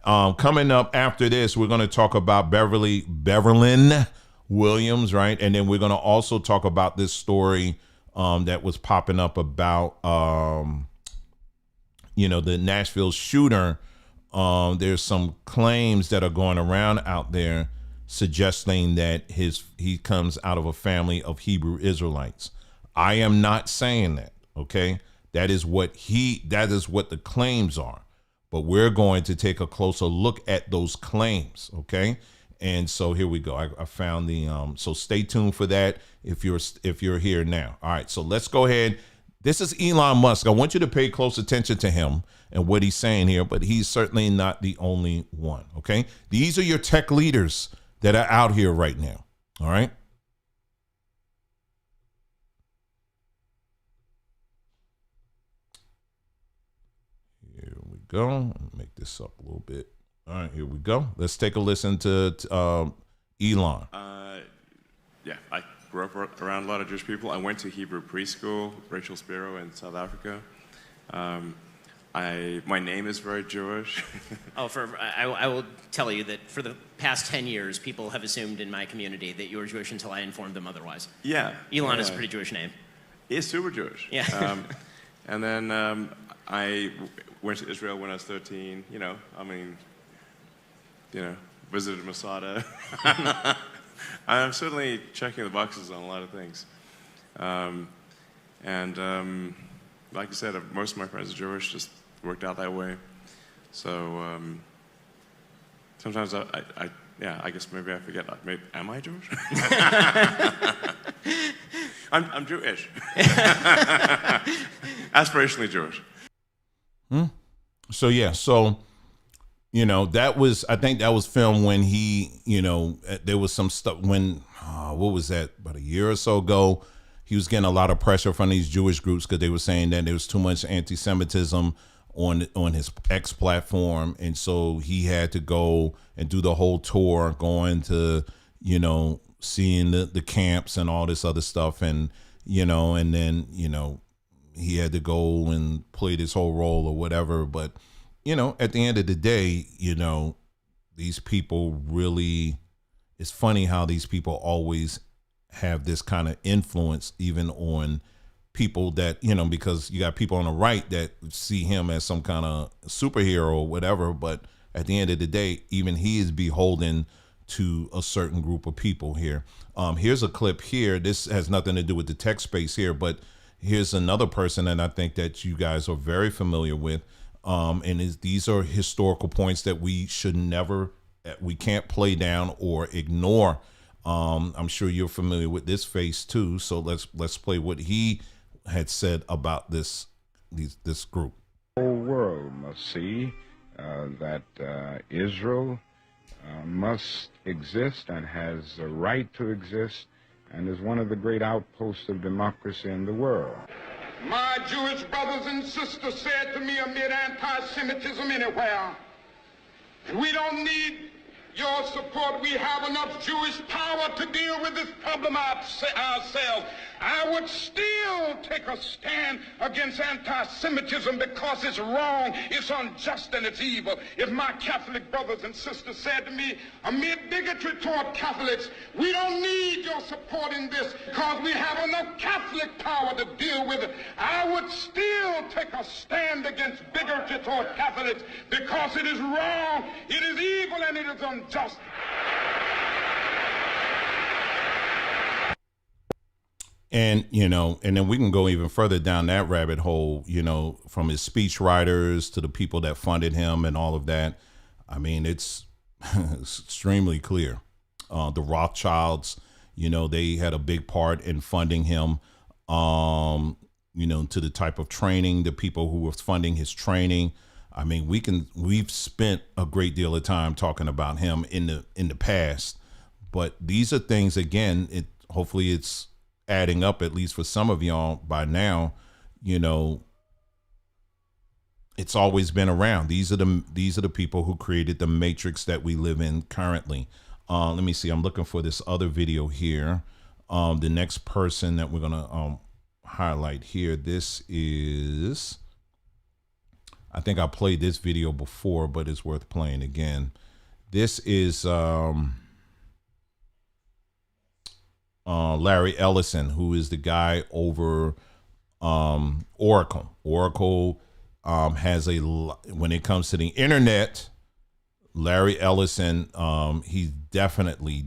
Coming up after this, we're going to talk about Bevelyn Williams, right? And then we're going to also talk about this story that was popping up about, the Nashville shooter. There's some claims that are going around out there suggesting that he comes out of a family of Hebrew Israelites. I am not saying that, okay? That is what the claims are. But we're going to take a closer look at those claims, okay? And so here we go. I found the so stay tuned for that if you're here now. All right, so let's go ahead. This is Elon Musk. I want you to pay close attention to him and what he's saying here, but he's certainly not the only one, okay? These are your tech leaders that are out here right now, all right? Here we go. Make this up a little bit. All right, here we go. Let's take a listen to Elon. Yeah, I grew up around a lot of Jewish people. I went to Hebrew preschool, Rachel Spiro in South Africa. My name is very Jewish. I will tell you that for the past 10 years, people have assumed in my community that you were Jewish until I informed them otherwise. Yeah. Elon is a pretty Jewish name. He's super Jewish. Yeah. And then I went to Israel when I was 13. Visited Masada. I'm certainly checking the boxes on a lot of things. Like you said, most of my friends are Jewish, just worked out that way. So sometimes I guess maybe I forget. Am I Jewish? I'm Jewish. Aspirationally Jewish. So yeah, I think that was filmed when he, there was some stuff when, what was that, about a year or so ago, he was getting a lot of pressure from these Jewish groups because they were saying that there was too much anti-Semitism on his X platform. And so he had to go and do the whole tour, going to, seeing the camps and all this other stuff. And, and then, he had to go and play this whole role or whatever. But, at the end of the day, these people really, it's funny how these people always have this kind of influence even on people that, because you got people on the right that see him as some kind of superhero or whatever. But at the end of the day, even he is beholden to a certain group of people here. Here's a clip here. This has nothing to do with the tech space here, but here's another person that I think that you guys are very familiar with. These are historical points that we can't play down or ignore. I'm sure you're familiar with this face too. So let's play what he had said about this group. The whole world must see that Israel must exist and has a right to exist and is one of the great outposts of democracy in the world. My Jewish brothers and sisters said to me amid anti-Semitism anywhere, we don't need your support. We have enough Jewish power to deal with this problem ourselves. I would still take a stand against anti-Semitism because it's wrong, it's unjust, and it's evil. If my Catholic brothers and sisters said to me, amid bigotry toward Catholics, we don't need your support in this because we have enough Catholic power to deal with it, I would still take a stand against bigotry toward Catholics because it is wrong, it is evil, and it is unjust. And, and then we can go even further down that rabbit hole, from his speech writers to the people that funded him and all of that. I mean, it's extremely clear. The Rothschilds, they had a big part in funding him, to the type of training, the people who were funding his training. I mean, we've spent a great deal of time talking about him in the past, but these are things, again, hopefully it's adding up, at least for some of y'all by now. It's always been around. These are the people who created the matrix that we live in currently. Let me see. I'm looking for this other video here. The next person that we're gonna highlight here. This is, I think I played this video before, but it's worth playing again. This is Larry Ellison, who is the guy over Oracle. Oracle has when it comes to the internet, Larry Ellison, he definitely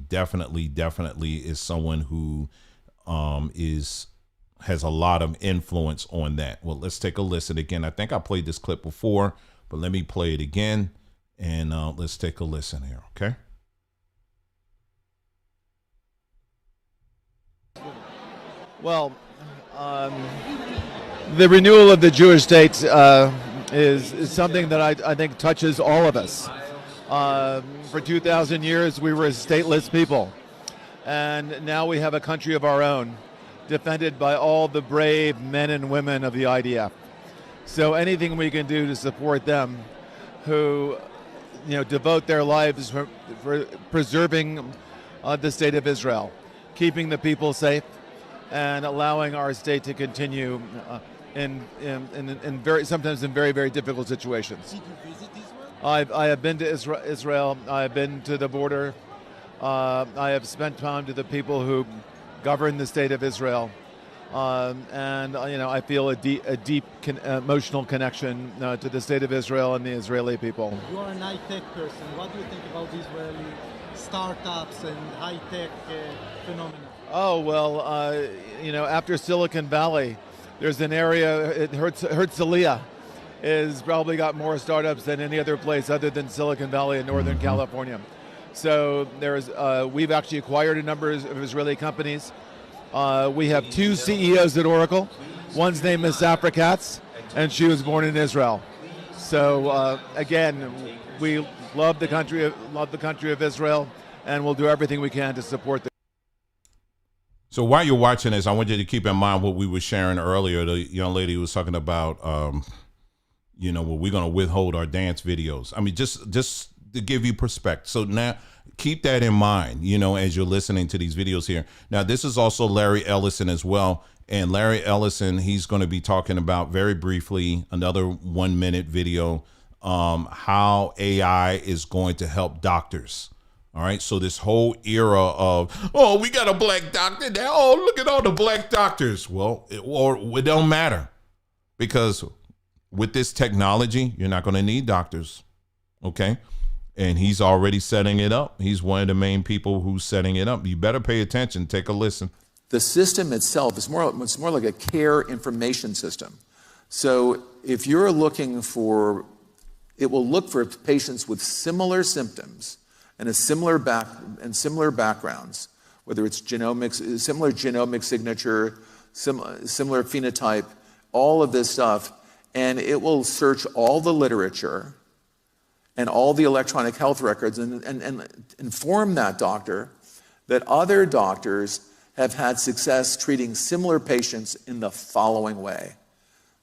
is someone who has a lot of influence on that. Well, let's take a listen again. I think I played this clip before, but let me play it again, and let's take a listen here, okay? Well, the renewal of the Jewish state is something that I think touches all of us. For 2,000 years, we were a stateless people, and now we have a country of our own, defended by all the brave men and women of the IDF. So anything we can do to support them, who devote their lives for preserving the state of Israel, keeping the people safe, and allowing our state to continue sometimes in very difficult situations. Did you visit Israel? I have been to Israel. I have been to the border. I have spent time to the people who govern the state of Israel, and I feel a deep emotional connection to the state of Israel and the Israeli people. You are an high-tech person. What do you think about Israeli startups and high-tech phenomena? Oh, well, after Silicon Valley, there's an area, Herzliya has probably got more startups than any other place other than Silicon Valley in Northern California. So we've actually acquired a number of Israeli companies. We have 2 CEOs at Oracle. One's name is Safra Katz, and she was born in Israel. So again, we love the country of Israel, and we'll do everything we can to support them. So while you're watching this, I want you to keep in mind what we were sharing earlier. The young lady was talking about, we're going to withhold our dance videos. I mean, just to give you perspective. So now keep that in mind, as you're listening to these videos here. Now, this is also Larry Ellison as well. And Larry Ellison, he's going to be talking about very briefly, another 1-minute video, how AI is going to help doctors. All right. So this whole era of, we got a black doctor now. Oh, look at all the black doctors. Well, it don't matter, because with this technology, you're not going to need doctors. OK. And he's already setting it up. He's one of the main people who's setting it up. You better pay attention. Take a listen. The system itself is more like a care information system. So if you're looking for, it will look for patients with similar symptoms and similar backgrounds, whether it's genomics, similar genomic signature, similar phenotype, all of this stuff, and it will search all the literature and all the electronic health records and inform that doctor that other doctors have had success treating similar patients in the following way.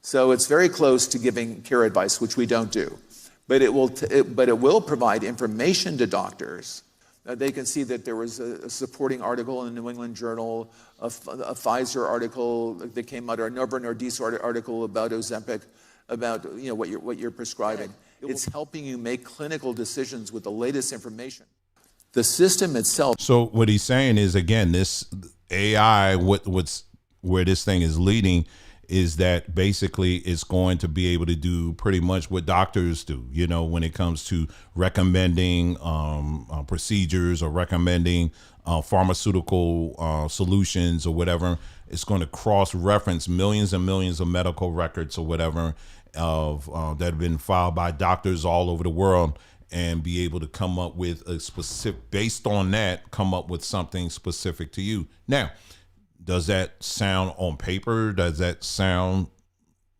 So it's very close to giving care advice, which we don't do. But it will provide information to doctors. They can see that there was a supporting article in the New England Journal, a Pfizer article that came out, or a Novo Nordisk article about Ozempic, about what you're prescribing. It's helping you make clinical decisions with the latest information. The system itself. So what he's saying is, again, this AI, where this thing is leading, is that basically it's going to be able to do pretty much what doctors do, when it comes to recommending procedures or recommending pharmaceutical solutions or whatever. It's going to cross-reference millions and millions of medical records or whatever that have been filed by doctors all over the world, and be able to come up with a specific, based on that, come up with something specific to you. Now, does that sound on paper? Does that sound,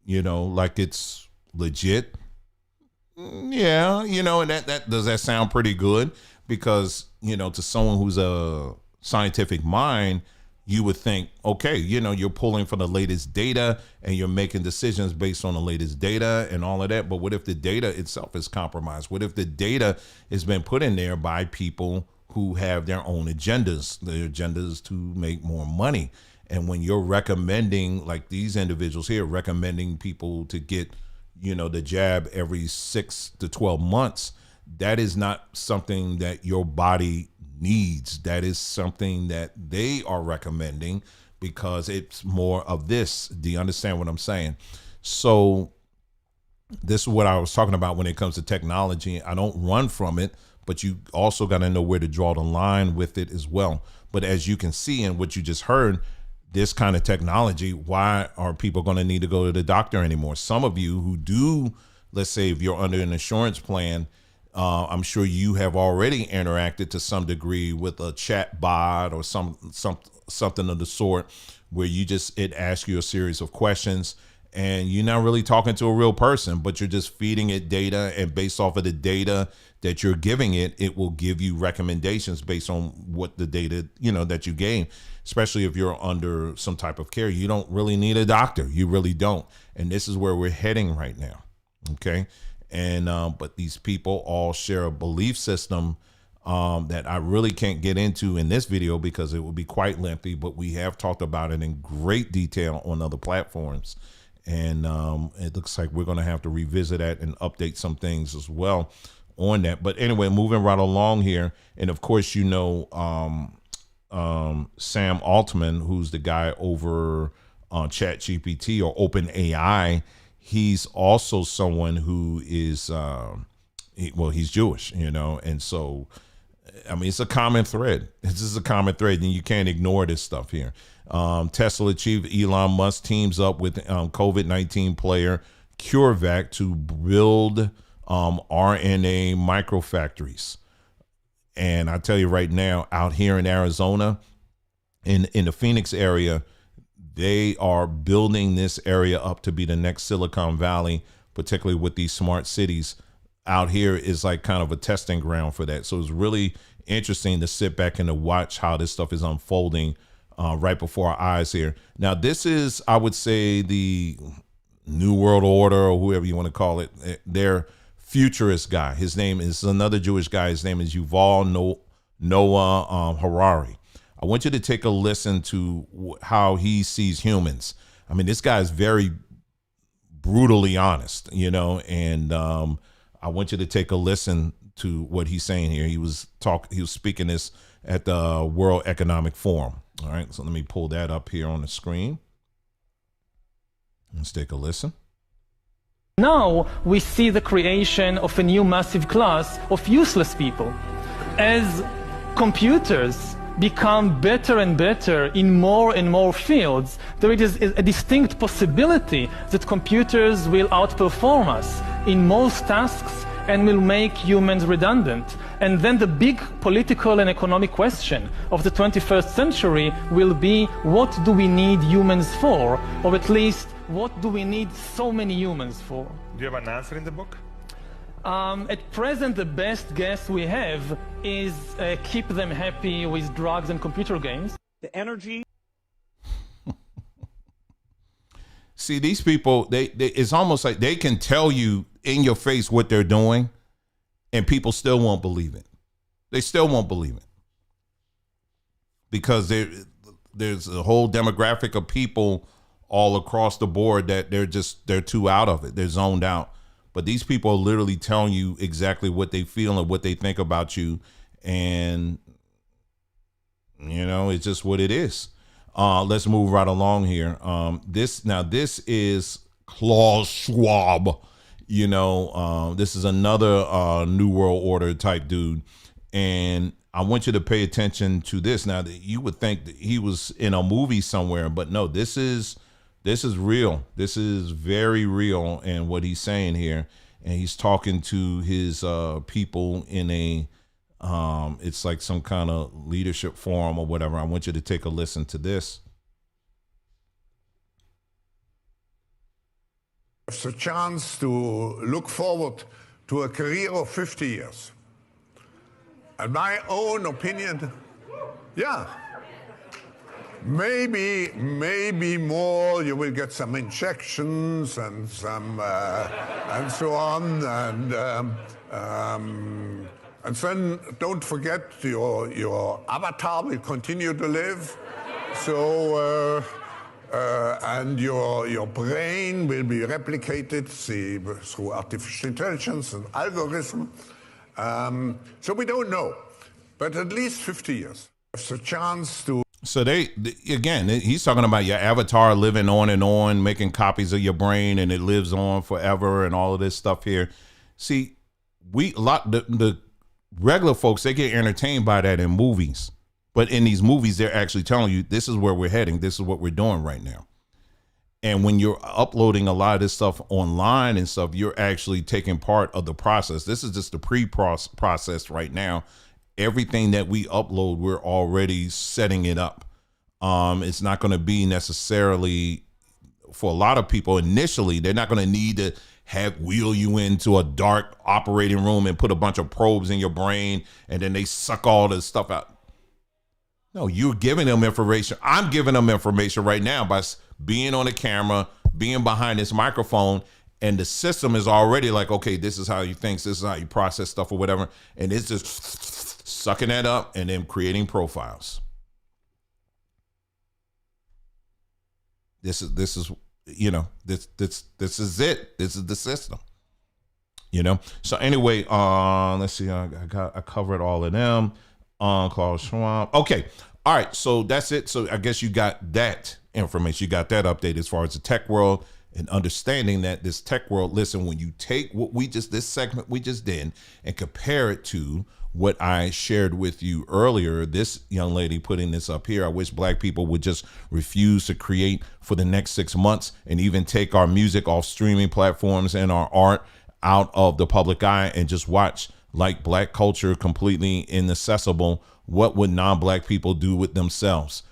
like it's legit? Yeah, and that does that sound pretty good? Because, to someone who's a scientific mind, you would think, okay, you're pulling from the latest data and you're making decisions based on the latest data and all of that. But what if the data itself is compromised? What if the data has been put in there by people who have their own agendas, their agendas to make more money? And when you're recommending, like these individuals here, recommending people to get, the jab every 6 to 12 months, that is not something that your body needs. That is something that they are recommending because it's more of this. Do you understand what I'm saying? So this is what I was talking about when it comes to technology. I don't run from it, but you also got to know where to draw the line with it as well. But as you can see in what you just heard, this kind of technology, why are people going to need to go to the doctor anymore? Some of you who do, let's say if you're under an insurance plan, I'm sure you have already interacted to some degree with a chat bot or something of the sort where it asks you a series of questions and you're not really talking to a real person, but you're just feeding it data, and based off of the data that you're giving it, it will give you recommendations based on what the data, that you gain, especially if you're under some type of care. You don't really need a doctor. You really don't. And this is where we're heading right now. Okay. And, but these people all share a belief system that I really can't get into in this video because it will be quite lengthy, but we have talked about it in great detail on other platforms. And it looks like we're going to have to revisit that and update some things as well on that. But anyway, moving right along here. And of course, Sam Altman, who's the guy over on ChatGPT or OpenAI, he's also someone who is, he's Jewish, and so, I mean, it's a common thread. This is a common thread, and you can't ignore this stuff here. Tesla chief Elon Musk teams up with COVID-19 player CureVac to build RNA microfactories. And I tell you right now, out here in Arizona, in the Phoenix area, they are building this area up to be the next Silicon Valley, particularly with these smart cities. Out here is like kind of a testing ground for that. So it's really interesting to sit back and to watch how this stuff is unfolding right before our eyes here. Now, this is, I would say, the New World Order, or whoever you want to call it, their futurist guy. His name is another Jewish guy. His name is Yuval Noah Harari. I want you to take a listen to how he sees humans. I mean, this guy is very brutally honest, and I want you to take a listen to what he's saying here. He was speaking this at the World Economic Forum. All right, so let me pull that up here on the screen. Let's take a listen. Now we see the creation of a new massive class of useless people. As computers become better and better in more and more fields, there is a distinct possibility that computers will outperform us in most tasks and will make humans redundant. And then the big political and economic question of the 21st century will be, what do we need humans for? Or at least, what do we need so many humans for? Do you have an answer in the book? At present, the best guess we have is keep them happy with drugs and computer games. The energy. See, these people, it's almost like they can tell you in your face what they're doing, and people still won't believe it. They still won't believe it. Because there's a whole demographic of people all across the board that they're too out of it. They're zoned out. But these people are literally telling you exactly what they feel and what they think about you. And, it's just what it is. Let's move right along here. This is Klaus Schwab. This is another New World Order type dude. And I want you to pay attention to this. Now, you would think that he was in a movie somewhere, but no, this is real. This is very real. And what he's saying here, and he's talking to his people in a, it's like some kind of leadership forum or whatever. I want you to take a listen to this. The chance to look forward to a career of 50 years. And my own opinion, maybe more. You will get some injections and some and so on, and then don't forget your avatar will continue to live. So. And your brain will be replicated through artificial intelligence and algorithm. So we don't know. but at least 50 years. It's a chance to. So again, he's talking about your avatar living on and on, making copies of your brain, and it lives on forever, and all of this stuff here. See, the regular folks, they get entertained by that in movies, but in these movies, they're actually telling you this is where we're heading. This is what we're doing right now. And when you're uploading a lot of this stuff online and stuff, you're actually taking part of the process. This is just the pre-process right now. Everything that we upload, we're already setting it up. It's not going to be necessarily, for a lot of people initially, they're not going to need to wheel you into a dark operating room and put a bunch of probes in your brain and then they suck all the stuff out. No, you're giving them information. I'm giving them information right now by being on the camera, being behind this microphone, and the system is already like, okay, this is how you think, this is how you process stuff or whatever. And it's just sucking that up and then creating profiles. This is you know, this is it. This is the system. You know. So anyway, let's see. I covered all of them. Klaus Schwab. Okay. All right. So that's it. So I guess you got that information. You got that update as far as the tech world and understanding that this tech world. Listen, when you take what this segment we just did and compare it to what I shared with you earlier, this young lady putting this up here. I wish black people would just refuse to create for the next 6 months and even take our music off streaming platforms and our art out of the public eye and just watch like black culture completely inaccessible. What would non-black people do with themselves?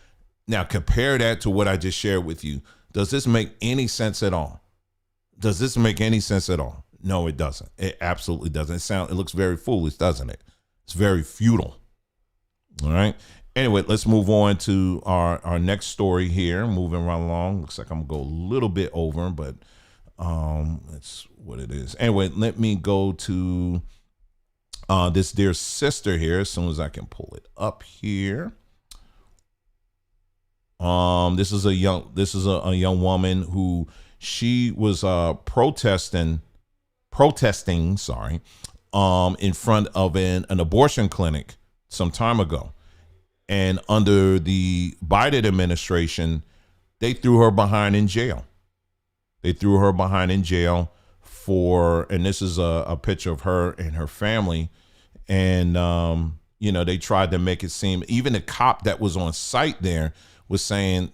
Now compare that to what I just shared with you. Does this make any sense at all? Does this make any sense at all? No, it doesn't. It absolutely doesn't. It looks very foolish, doesn't it? It's very futile. All right. Anyway, let's move on to our next story here. Moving right along. Looks like I'm gonna go a little bit over, but that's what it is. Anyway, let me go to this dear sister here as soon as I can pull it up here. This is a young woman who she was protesting, in front of an abortion clinic some time ago. And under the Biden administration, they threw her behind in jail. They threw her behind in jail and this is a picture of her and her family. And, you know, they tried to make it seem, even the cop that was on site there was saying,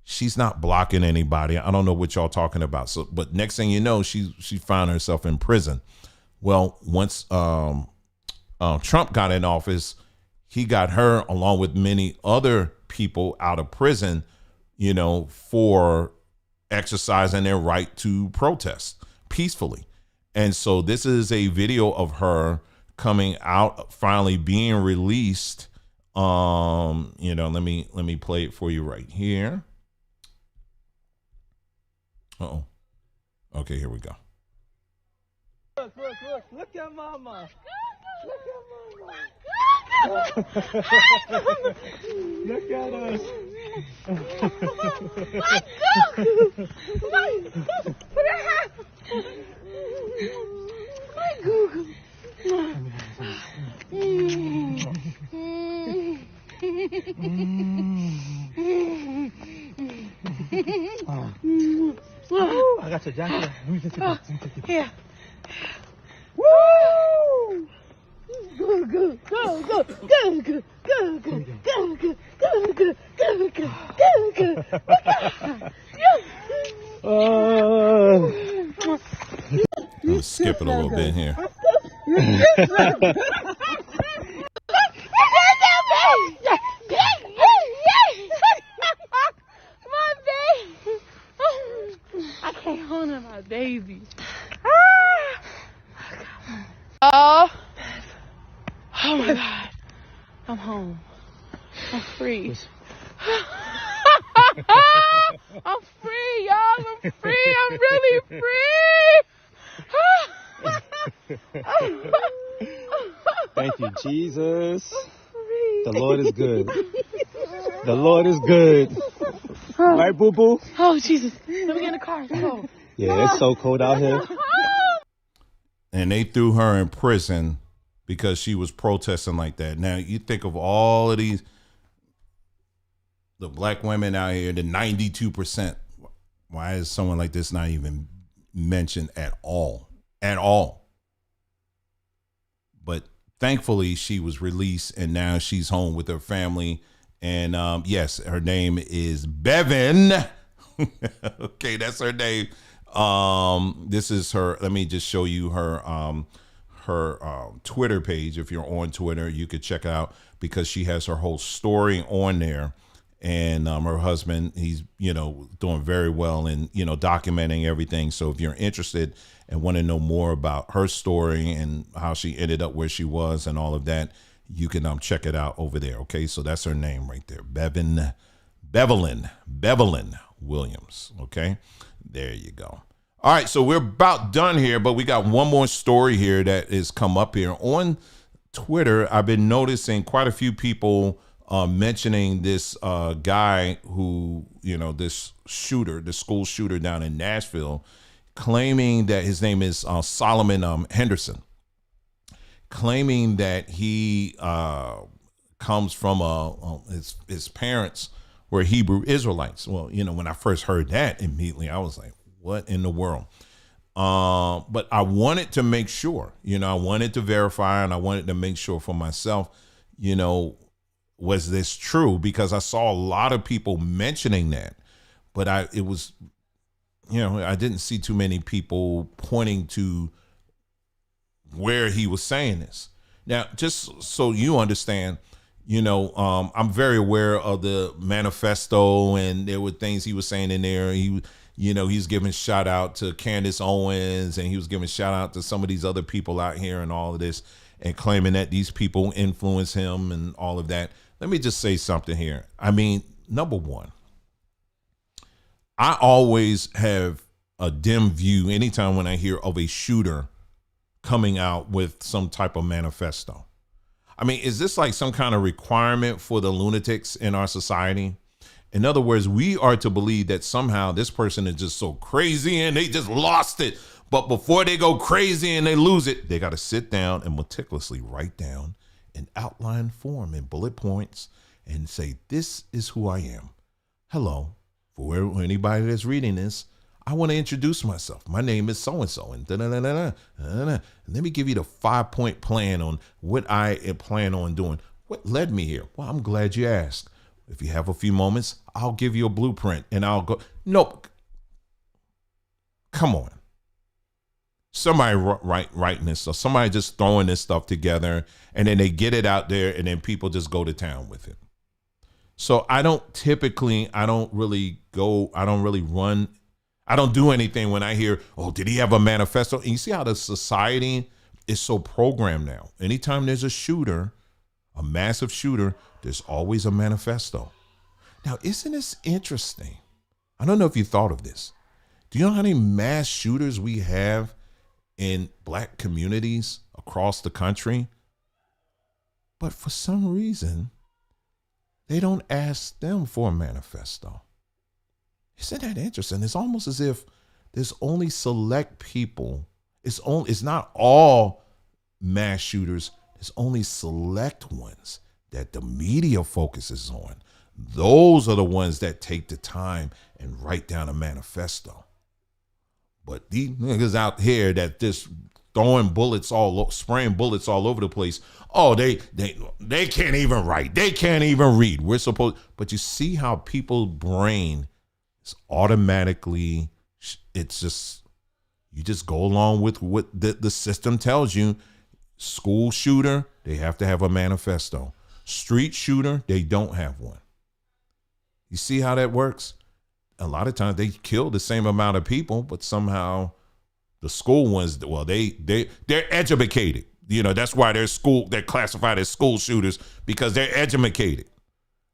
she's not blocking anybody. I don't know what y'all talking about. So, but next thing you know, she found herself in prison. Well, once Trump got in office, he got her along with many other people out of prison, you know, for exercising their right to protest peacefully. And so this is a video of her coming out, finally being released. You know, let me play it for you right here. Uh-oh. Okay, here we go. Look at mama. Look at us. My Google. I got your jacket. Let me just take it. Here. Woo! Go, go, go, go, go, go, go, go, go, go, go, go, go, go, go, go. Let's skip it a little bit here. My baby. I can't hold on my baby. Oh my God. I'm home. I'm free. I'm free, y'all. I'm free. I'm really free. Thank you, Jesus. The Lord is good. The Lord is good. Right, boo boo? Oh, Jesus. Let me get in the car. Let's go. Yeah, it's so cold out here. And they threw her in prison because she was protesting like that. Now you think of all of the black women out here, the 92%. Why is someone like this not even mentioned at all? At all. But thankfully she was released and now she's home with her family. And yes, her name is Bevan. Okay, that's her name. This is her. Let me just show you her Twitter page. If you're on Twitter, you could check it out because she has her whole story on there. And her husband, he's, doing very well and, documenting everything. So if you're interested and want to know more about her story and how she ended up where she was and all of that, you can check it out over there. Okay, so that's her name right there. Bevelyn Williams. Okay, there you go. All right, so we're about done here, but we got one more story here that has come up here on Twitter. I've been noticing quite a few people mentioning this guy who, this shooter, the school shooter down in Nashville, claiming that his name is Solomon Henderson, claiming that he comes from his parents were Hebrew Israelites. Well, when I first heard that, immediately I was like, what in the world? But I wanted to make sure, I wanted to verify and I wanted to make sure for myself, was this true? Because I saw a lot of people mentioning that, but I didn't see too many people pointing to where he was saying this. Now, just so you understand, I'm very aware of the manifesto, and there were things he was saying in there. He's giving shout out to Candace Owens, and he was giving shout out to some of these other people out here and all of this, and claiming that these people influence him and all of that. Let me just say something here. I mean, number one, I always have a dim view anytime when I hear of a shooter coming out with some type of manifesto. I mean, is this like some kind of requirement for the lunatics in our society? In other words, we are to believe that somehow this person is just so crazy and they just lost it. But before they go crazy and they lose it, they got to sit down and meticulously write down in outline form and bullet points and say, this is who I am. Hello, for anybody that's reading this, I want to introduce myself. My name is so-and-so, and da-da-da-da-da. And let me give you the 5-point plan on what I plan on doing. What led me here? Well, I'm glad you asked. If you have a few moments, I'll give you a blueprint and I'll go. Nope. Come on. Somebody writing this, or somebody just throwing this stuff together, and then they get it out there, and then people just go to town with it. So I don't really run. I don't do anything when I hear, oh, did he have a manifesto? And you see how the society is so programmed now. Anytime there's a shooter, a massive shooter, there's always a manifesto. Now, isn't this interesting? I don't know if you thought of this. Do you know how many mass shooters we have in black communities across the country? But for some reason, they don't ask them for a manifesto. Isn't that interesting? It's almost as if there's only select people. It's not all mass shooters. There's only select ones that the media focuses on. Those are the ones that take the time and write down a manifesto. But these niggas out here that just spraying bullets all over the place. Oh, they can't even write. They can't even read. But you see how people's brain is automatically, it's just, you just go along with what the system tells you. School shooter, they have to have a manifesto. Street shooter, they don't have one. You see how that works? A lot of times they kill the same amount of people, but somehow the school ones, well, they're educated. That's why they're classified as school shooters, because they're educated.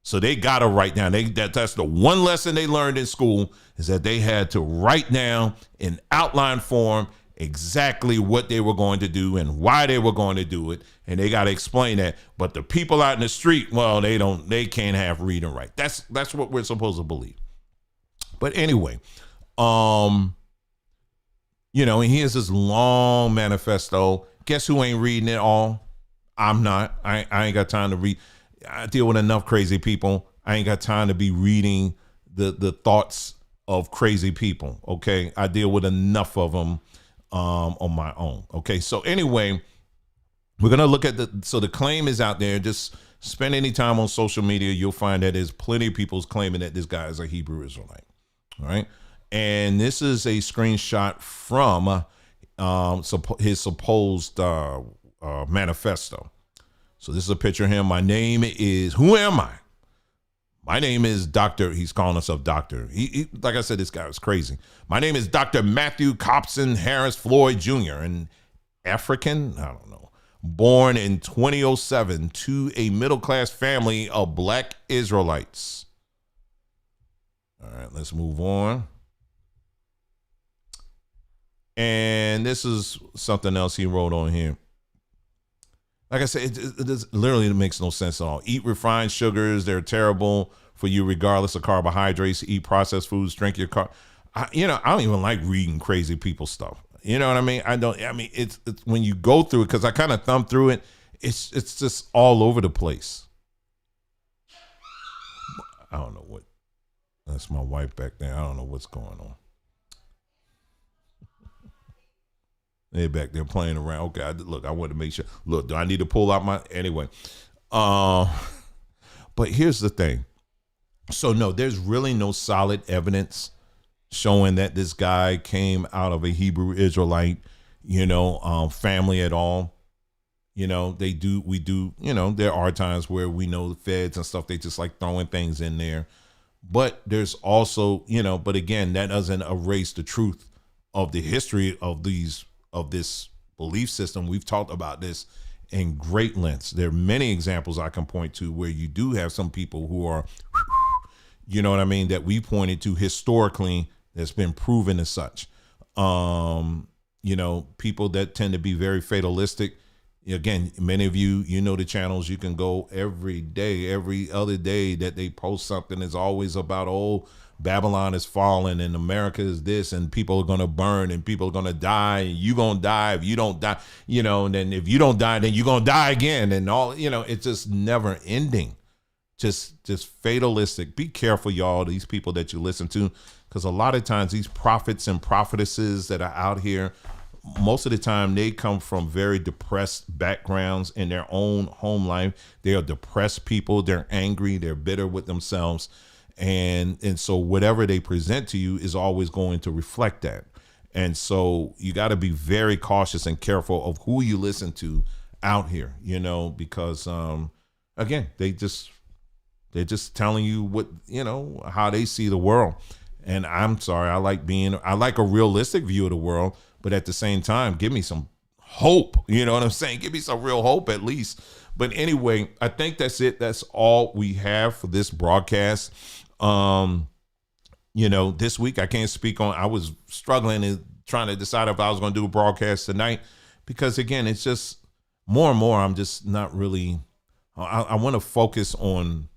So they got to write down. That's the one lesson they learned in school, is that they had to write down in outline form exactly what they were going to do and why they were going to do it, and they got to explain that. But the people out in the street, well, they can't have read and write. That's what we're supposed to believe. But anyway, and here's this long manifesto. Guess who ain't reading it all? I'm not. I ain't got time to read. I deal with enough crazy people. I ain't got time to be reading the thoughts of crazy people. Okay, I deal with enough of them on my own. Okay, so anyway, we're gonna look at the claim is out there. Just spend any time on social media, you'll find that there's plenty of people claiming that this guy is a Hebrew Israelite. All right, and this is a screenshot from his supposed manifesto. So this is a picture of him. My name is, who am I? My name is Dr. He's calling himself Doctor. He like I said, this guy is crazy. My name is Dr. Matthew Copson Harris Floyd Jr., an African, I don't know, born in 2007 to a middle-class family of black Israelites. All right, let's move on. And this is something else he wrote on here. Like I said, it literally makes no sense at all. Eat refined sugars. They're terrible for you regardless of carbohydrates. Eat processed foods. Drink your I don't even like reading crazy people stuff. You know what I mean? It's when you go through it, because I kind of thumb through it, it's just all over the place. I don't know what. That's my wife back there. I don't know what's going on. They're back there playing around. Okay, look, I want to make sure. Look, do I need to pull out my... Anyway. But here's the thing. So, no, there's really no solid evidence showing that this guy came out of a Hebrew Israelite, family at all. We do, there are times where we know the feds and stuff, they just like throwing things in there. But there's also, but again, that doesn't erase the truth of the history of this belief system. We've talked about this in great lengths. There are many examples I can point to where you do have some people who are, that we pointed to historically that's been proven as such. People that tend to be very fatalistic. Again, many of you, the channels, you can go every day, every other day that they post something is always about, Babylon is falling and America is this and people are going to burn and people are going to die and you going to die if you don't die, and then if you don't die, then you're going to die again and all, it's just never ending. Just fatalistic. Be careful, y'all, these people that you listen to, because a lot of times these prophets and prophetesses that are out here, most of the time they come from very depressed backgrounds in their own home life. They are depressed people. They're angry. They're bitter with themselves. And so whatever they present to you is always going to reflect that. And so you got to be very cautious and careful of who you listen to out here, because, again, they're just telling you what, how they see the world. And I'm sorry, I like a realistic view of the world, but at the same time, give me some hope. You know what I'm saying? Give me some real hope at least. But anyway, I think that's it. That's all we have for this broadcast. This week I can't speak on, I was struggling and trying to decide if I was going to do a broadcast tonight, because again, it's just more and more, I'm just not really, I want to focus on,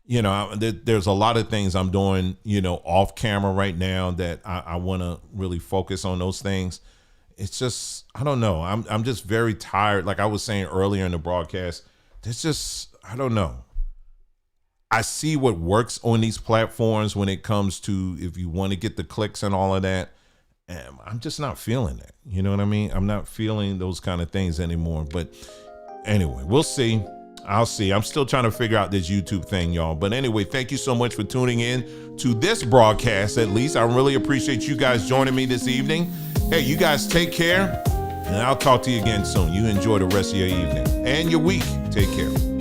there's a lot of things I'm doing, off camera right now that I want to really focus on those things. It's just, I don't know. I'm just very tired. Like I was saying earlier in the broadcast, there's just, I don't know. I see what works on these platforms when it comes to if you want to get the clicks and all of that. And I'm just not feeling that. You know what I mean? I'm not feeling those kind of things anymore. But anyway, we'll see. I'll see. I'm still trying to figure out this YouTube thing, y'all. But anyway, thank you so much for tuning in to this broadcast. At least I really appreciate you guys joining me this evening. Hey, you guys take care, and I'll talk to you again soon. You enjoy the rest of your evening and your week. Take care.